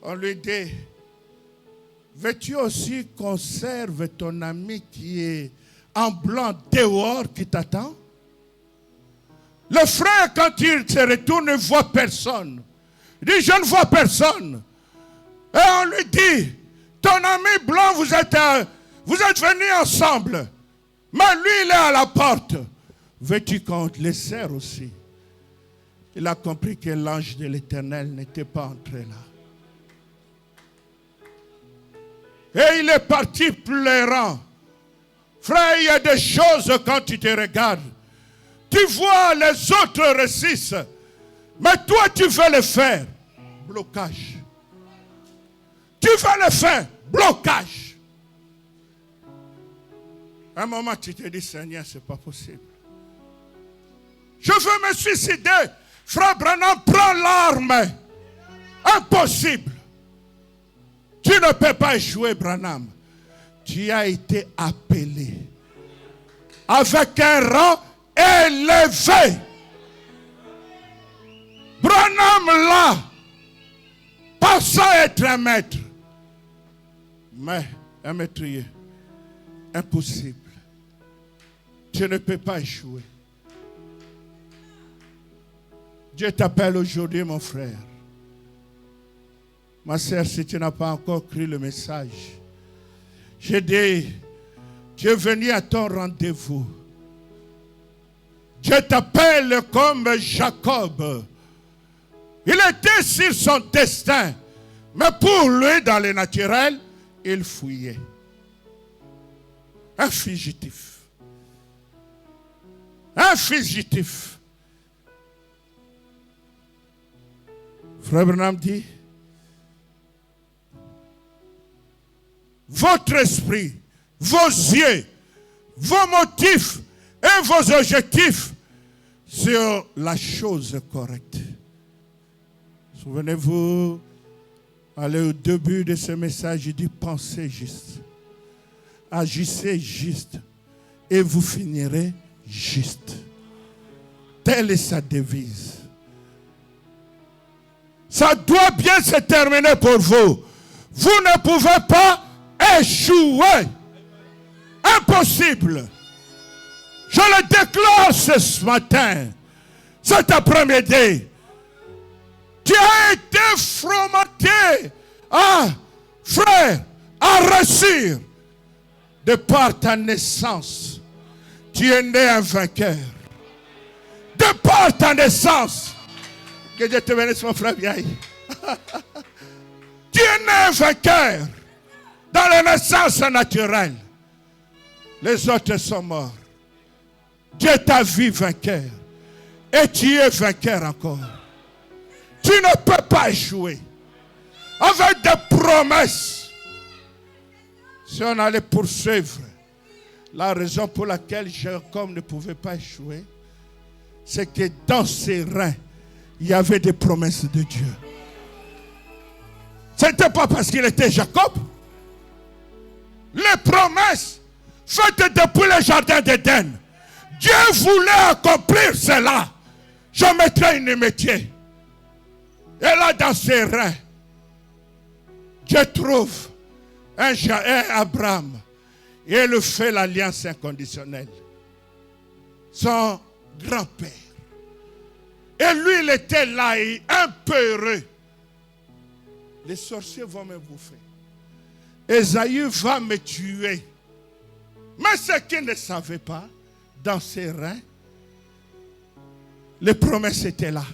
on lui dit, veux-tu aussi qu'on serve ton ami qui est en blanc dehors qui t'attend? Le frère, quand il se retourne, ne voit personne. Il dit, je ne vois personne. Et on lui dit, ton ami blanc, vous êtes venus ensemble. Mais lui, il est à la porte. Veux-tu qu'on les serre aussi? Il a compris que l'ange de l'Éternel n'était pas entré là. Et il est parti pleurant. Frère, il y a des choses quand tu te regardes. Tu vois les autres réussissent. Mais toi, tu veux le faire. Blocage. Tu veux le faire. Blocage. À un moment, tu te dis, Seigneur, ce n'est pas possible. Je veux me suicider. Frère Branham, prends l'arme. Impossible. Tu ne peux pas échouer, Branham. Tu as été appelé avec un rang élevé. Branham là, pas sans être un maître. Mais un maîtrier, impossible. Tu ne peux pas échouer. Dieu t'appelle aujourd'hui, mon frère. Ma sœur, si tu n'as pas encore cru le message, j'ai dit, tu es venu à ton rendez-vous. Dieu t'appelle comme Jacob. Il était sur son destin. Mais pour lui, dans le naturel, il fouillait. Un fugitif. Un fugitif. Frère Branham dit, votre esprit, vos yeux, vos motifs et vos objectifs sur la chose correcte. Souvenez-vous, allez au début de ce message, il dit pensez juste, agissez juste et vous finirez juste. Telle est sa devise. Ça doit bien se terminer pour vous. Vous ne pouvez pas échouer. Impossible. Je le déclare ce matin, cet après-midi. Tu as été formaté, frère, à réussir. De par ta naissance, tu es né un vainqueur. De par ta naissance, que Dieu te bénisse, mon frère vieil. Tu es né un vainqueur dans la naissance naturelle. Les autres sont morts. Dieu t'a vu vainqueur. Et tu es vainqueur encore. Tu ne peux pas échouer. Avec des promesses. Si on allait poursuivre, la raison pour laquelle Jacob ne pouvait pas échouer, c'est que dans ses reins, il y avait des promesses de Dieu. Ce n'était pas parce qu'il était Jacob. Les promesses faites depuis le jardin d'Éden. Dieu voulait accomplir cela. Je mettrai une métier. Et là, dans ses reins, Dieu trouve un Abraham. Et il fait l'alliance inconditionnelle. Son grand-père. Et lui, il était là, un peu heureux. Les sorciers vont me bouffer. Esaü va me tuer. Mais ce qu'il ne savait pas, dans ses reins, les promesses étaient là.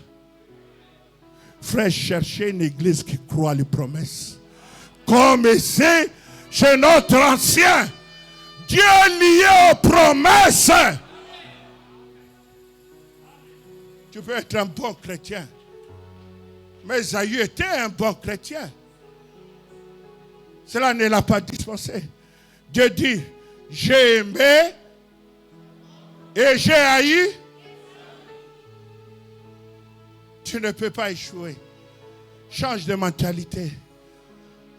Frère, cherchez une église qui croit les promesses. Comme ici, chez notre ancien, Dieu est lié aux promesses. Tu peux être un bon chrétien. Mais Esaü était un bon chrétien. Cela ne l'a pas dispensé. Dieu dit, j'ai aimé et j'ai haï. Tu ne peux pas échouer. Change de mentalité.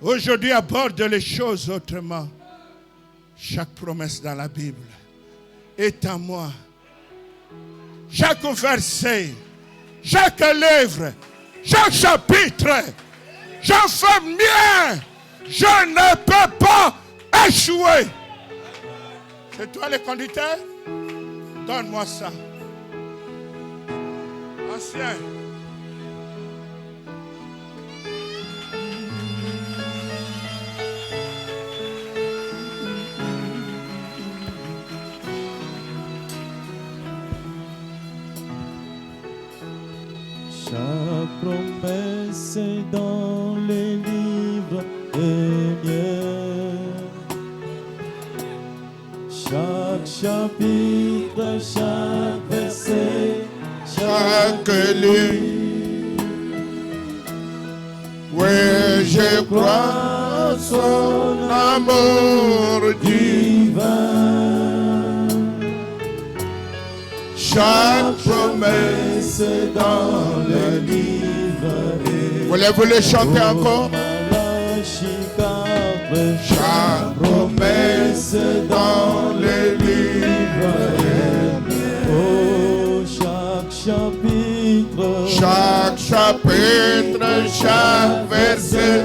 Aujourd'hui, aborde les choses autrement. Chaque promesse dans la Bible est en moi. Chaque verset, chaque livre, chaque chapitre, j'en fais mien. Je ne peux pas échouer. C'est toi le conducteur? Donne-moi ça. Ancien. Chaque promesse dans les livres est mienne. Chaque chapitre, chaque verset, chaque ligne. Oui, je crois son amour divin. Chaque promesse dans le livre. Voulez-vous le chanter encore? Chaque promesse dans le livre. Oh, chaque chapitre, chaque verset,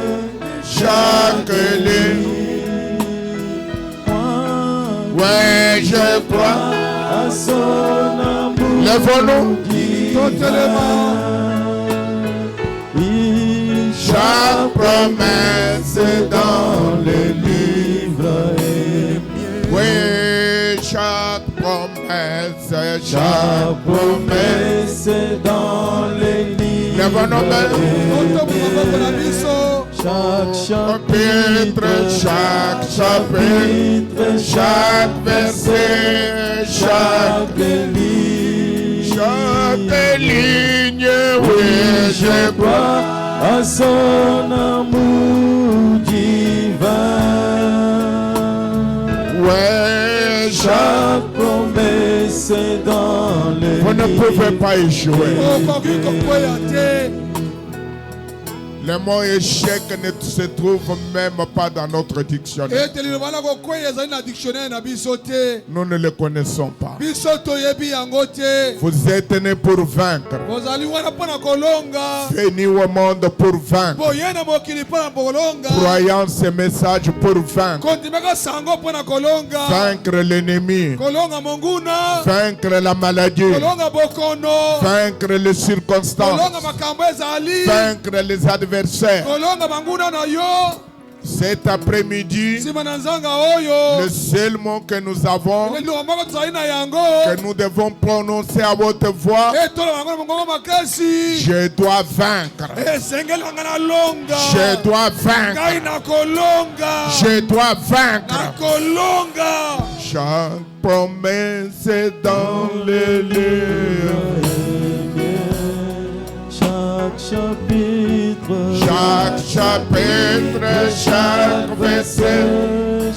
chaque ligne. Ouais, je crois à son amour. Lève-nous totalement. Chaque promesse dans le livre est mienne. Oui, chaque promesse dans les livres. Lève-nous chaque chapitre, chaque verset, chaque ligne, oui, je crois à son amour divin. Ouais, chaque promesse dans les vous ne pouvez pas échouer. Le mot échec ne se trouve même pas dans notre dictionnaire. Nous ne le connaissons pas. Vous êtes nés pour vaincre. Venus au monde pour vaincre. Croyant ce message pour vaincre. Vaincre l'ennemi. Vaincre la maladie. Vaincre les circonstances. Vaincre les adversaires. Cet après-midi, le seul mot que nous avons, que nous devons prononcer à haute voix, je dois vaincre. Je dois vaincre. Je dois vaincre. Chaque promesse dans le livre. Chaque chapitre, chaque verset,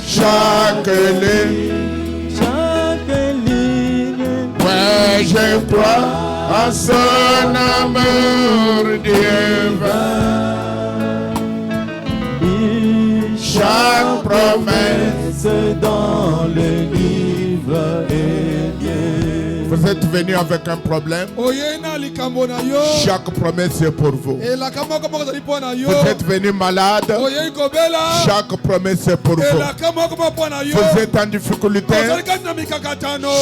chaque ligne. Ouais, je crois à son amour divin. Chaque promesse dans le livre est mienne. Vous êtes venus avec un problème. Chaque promesse est pour vous. Vous êtes venus malade. Chaque promesse est pour vous. Vous êtes en difficulté.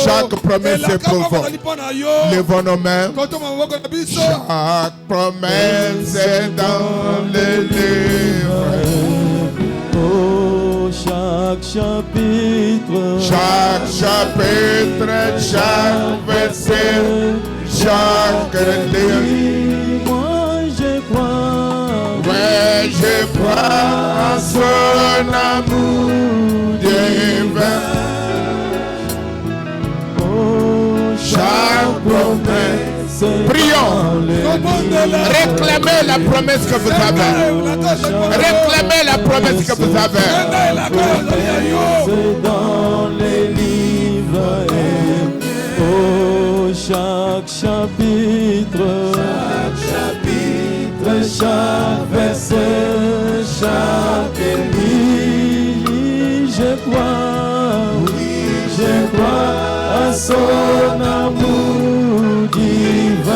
Chaque promesse est pour vous. Levons nos mains. Chaque promesse est dans le livre. Oh, chaque chapitre, chaque verset, chaque ligne. Moi je crois, ouais, je crois à son amour divin. Oh, chaque promesse. Prions. Réclamez la promesse que vous avez. Réclamez la promesse que vous avez. Dans les livres. Oh, chaque chapitre, chaque verset, chaque ligne. Je crois à son amour divin.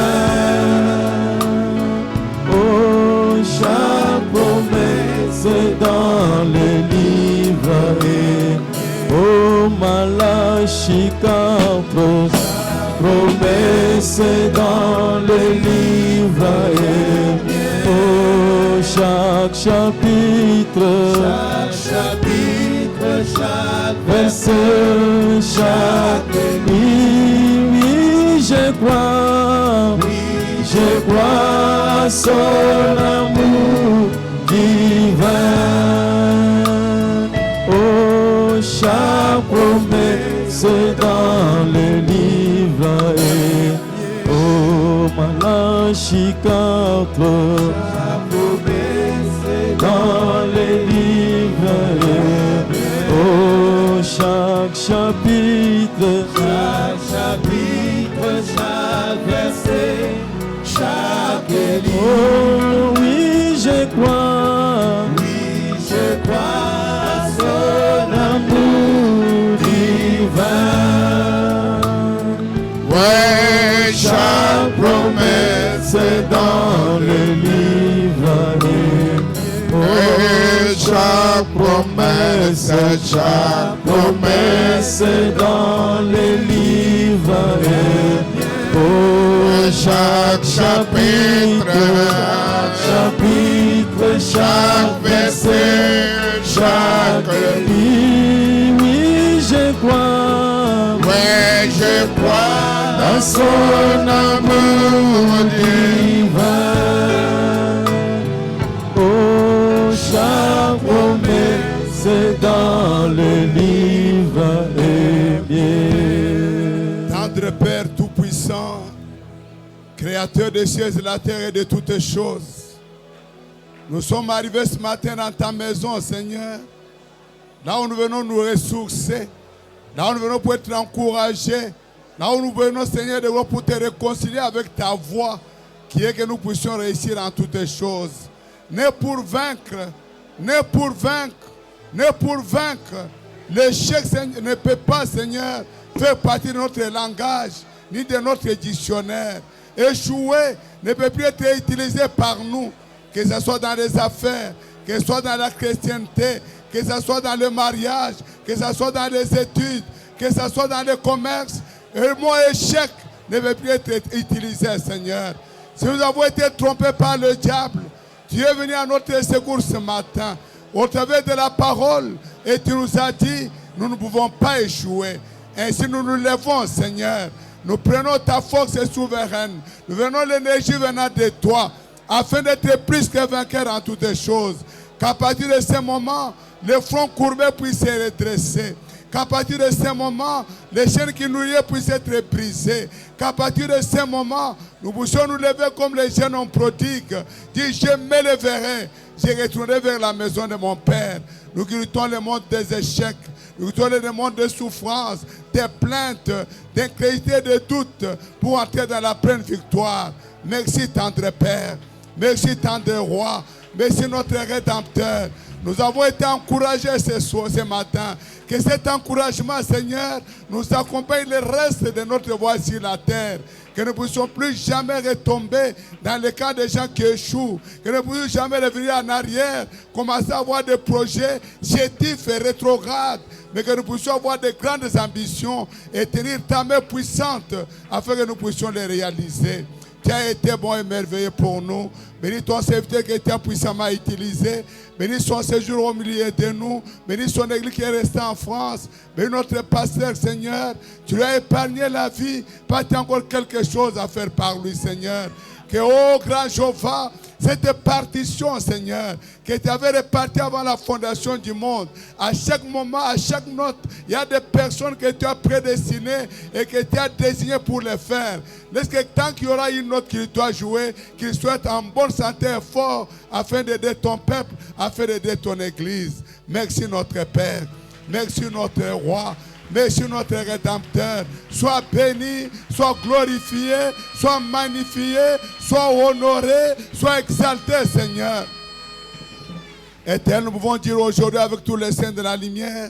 Oh, chaque promesse dans les livres et oh, Malachi 4, promesse dans les livres et oh, chaque chapitre, chaque verset, chaque ligne, je crois à son amour divin. Oh, chaque promesse dans les livres et oh, Malachi 4, dans les livres et oh, chaque chapitre, chaque verset, chaque ligne. Oh oui, je crois à son amour divin. Ouais, Chaque promesse dans le livre et oh, chaque promesse dans les livres et oh, chaque chapitre, chaque verset, chaque ligne. Oui, je crois, ouais, je crois à son amour divin. Oh, chaque promesse dans le livre est bien. Tendre Père Tout-Puissant, Créateur des cieux et de la terre et de toutes choses, nous sommes arrivés ce matin dans ta maison, Seigneur, là où nous venons nous ressourcer, là où nous venons pour être encouragés, là où nous venons, Seigneur, de pour te réconcilier avec ta voix, qui est que nous puissions réussir en toutes choses. Né pour vaincre, l'échec ne peut pas, Seigneur, faire partie de notre langage, ni de notre dictionnaire. Échouer ne peut plus être utilisé par nous, que ce soit dans les affaires, que ce soit dans la chrétienté, que ce soit dans le mariage, que ce soit dans les études, que ce soit dans le commerce. Et le mot échec ne peut plus être utilisé, Seigneur. Si nous avons été trompés par le diable, tu es venu à notre secours ce matin, au travers de la parole, et tu nous as dit, nous ne pouvons pas échouer. Ainsi nous nous levons, Seigneur. Nous prenons ta force souveraine. Nous venons l'énergie venant de toi, afin d'être plus que vainqueurs en toutes choses. Qu'à partir de ce moment, le front courbé puisse se redresser. Qu'à partir de ce moment, les chaînes qui nous liaient puissent être brisées. Qu'à partir de ce moment, nous puissions nous lever comme les jeunes hommes prodigues. Dis, je me leverai, je retournerai vers la maison de mon Père. Nous quittons le monde des échecs. Nous quittons le monde des souffrances, des plaintes, d'incrédulité, de doutes, pour entrer dans la pleine victoire. Merci, tendre Père. Merci, tendre Roi. Merci, notre Rédempteur. Nous avons été encouragés ce matin. Que cet encouragement, Seigneur, nous accompagne le reste de notre voie sur la terre. Que nous ne puissions plus jamais retomber dans le cas des gens qui échouent. Que nous ne puissions jamais revenir en arrière, commencer à avoir des projets chétifs et rétrogrades. Mais que nous puissions avoir de grandes ambitions et tenir ta main puissante afin que nous puissions les réaliser. Tu as été bon et merveilleux pour nous. Bénis ton serviteur qui était puissamment utilisé. Bénis son séjour au milieu de nous. Bénis son église qui est restée en France. Bénis notre pasteur, Seigneur. Tu lui as épargné la vie. Pas encore quelque chose à faire par lui, Seigneur. Que, oh grand Jéhovah, cette partition, Seigneur, que tu avais répartie avant la fondation du monde, à chaque moment, à chaque note, il y a des personnes que tu as prédestinées et que tu as désignées pour les faire. Laisse que tant qu'il y aura une note qui doit jouer, qu'il soit en bonne santé et fort, afin d'aider ton peuple, afin d'aider ton église. Merci notre Père, merci notre Roi. Merci notre Rédempteur. Sois béni, sois glorifié, sois magnifié, sois honoré, sois exalté, Seigneur. Éternel, nous pouvons dire aujourd'hui avec tous les saints de la lumière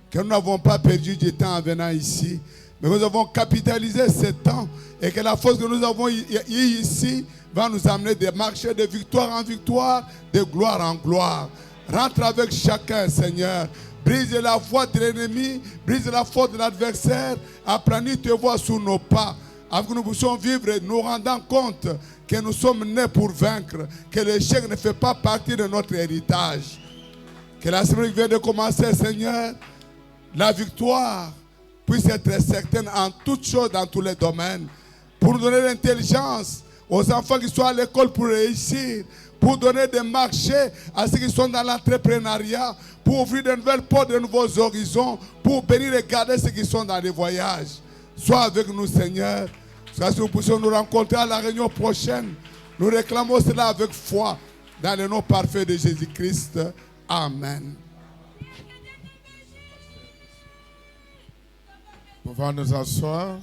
que nous n'avons pas perdu du temps en venant ici. Mais nous avons capitalisé ce temps et que la force que nous avons ici va nous amener de marcher de victoire en victoire, de gloire en gloire. Rentre avec chacun, Seigneur. Brise la voie de l'ennemi, brise la force de l'adversaire, applanis tes voix sous nos pas, afin que nous puissions vivre nous rendant compte que nous sommes nés pour vaincre, que l'échec ne fait pas partie de notre héritage. Que la semaine qui vient de commencer, Seigneur, la victoire puisse être certaine en toutes choses, dans tous les domaines, pour nous donner l'intelligence aux enfants qui sont à l'école pour réussir, pour donner des marchés à ceux qui sont dans l'entrepreneuriat, pour ouvrir de nouvelles portes, de nouveaux horizons, pour bénir et garder ceux qui sont dans les voyages. Sois avec nous, Seigneur. Si nous puissions nous rencontrer à la réunion prochaine, nous réclamons cela avec foi, dans le nom parfait de Jésus-Christ. Amen. Pouvons nous asseoir.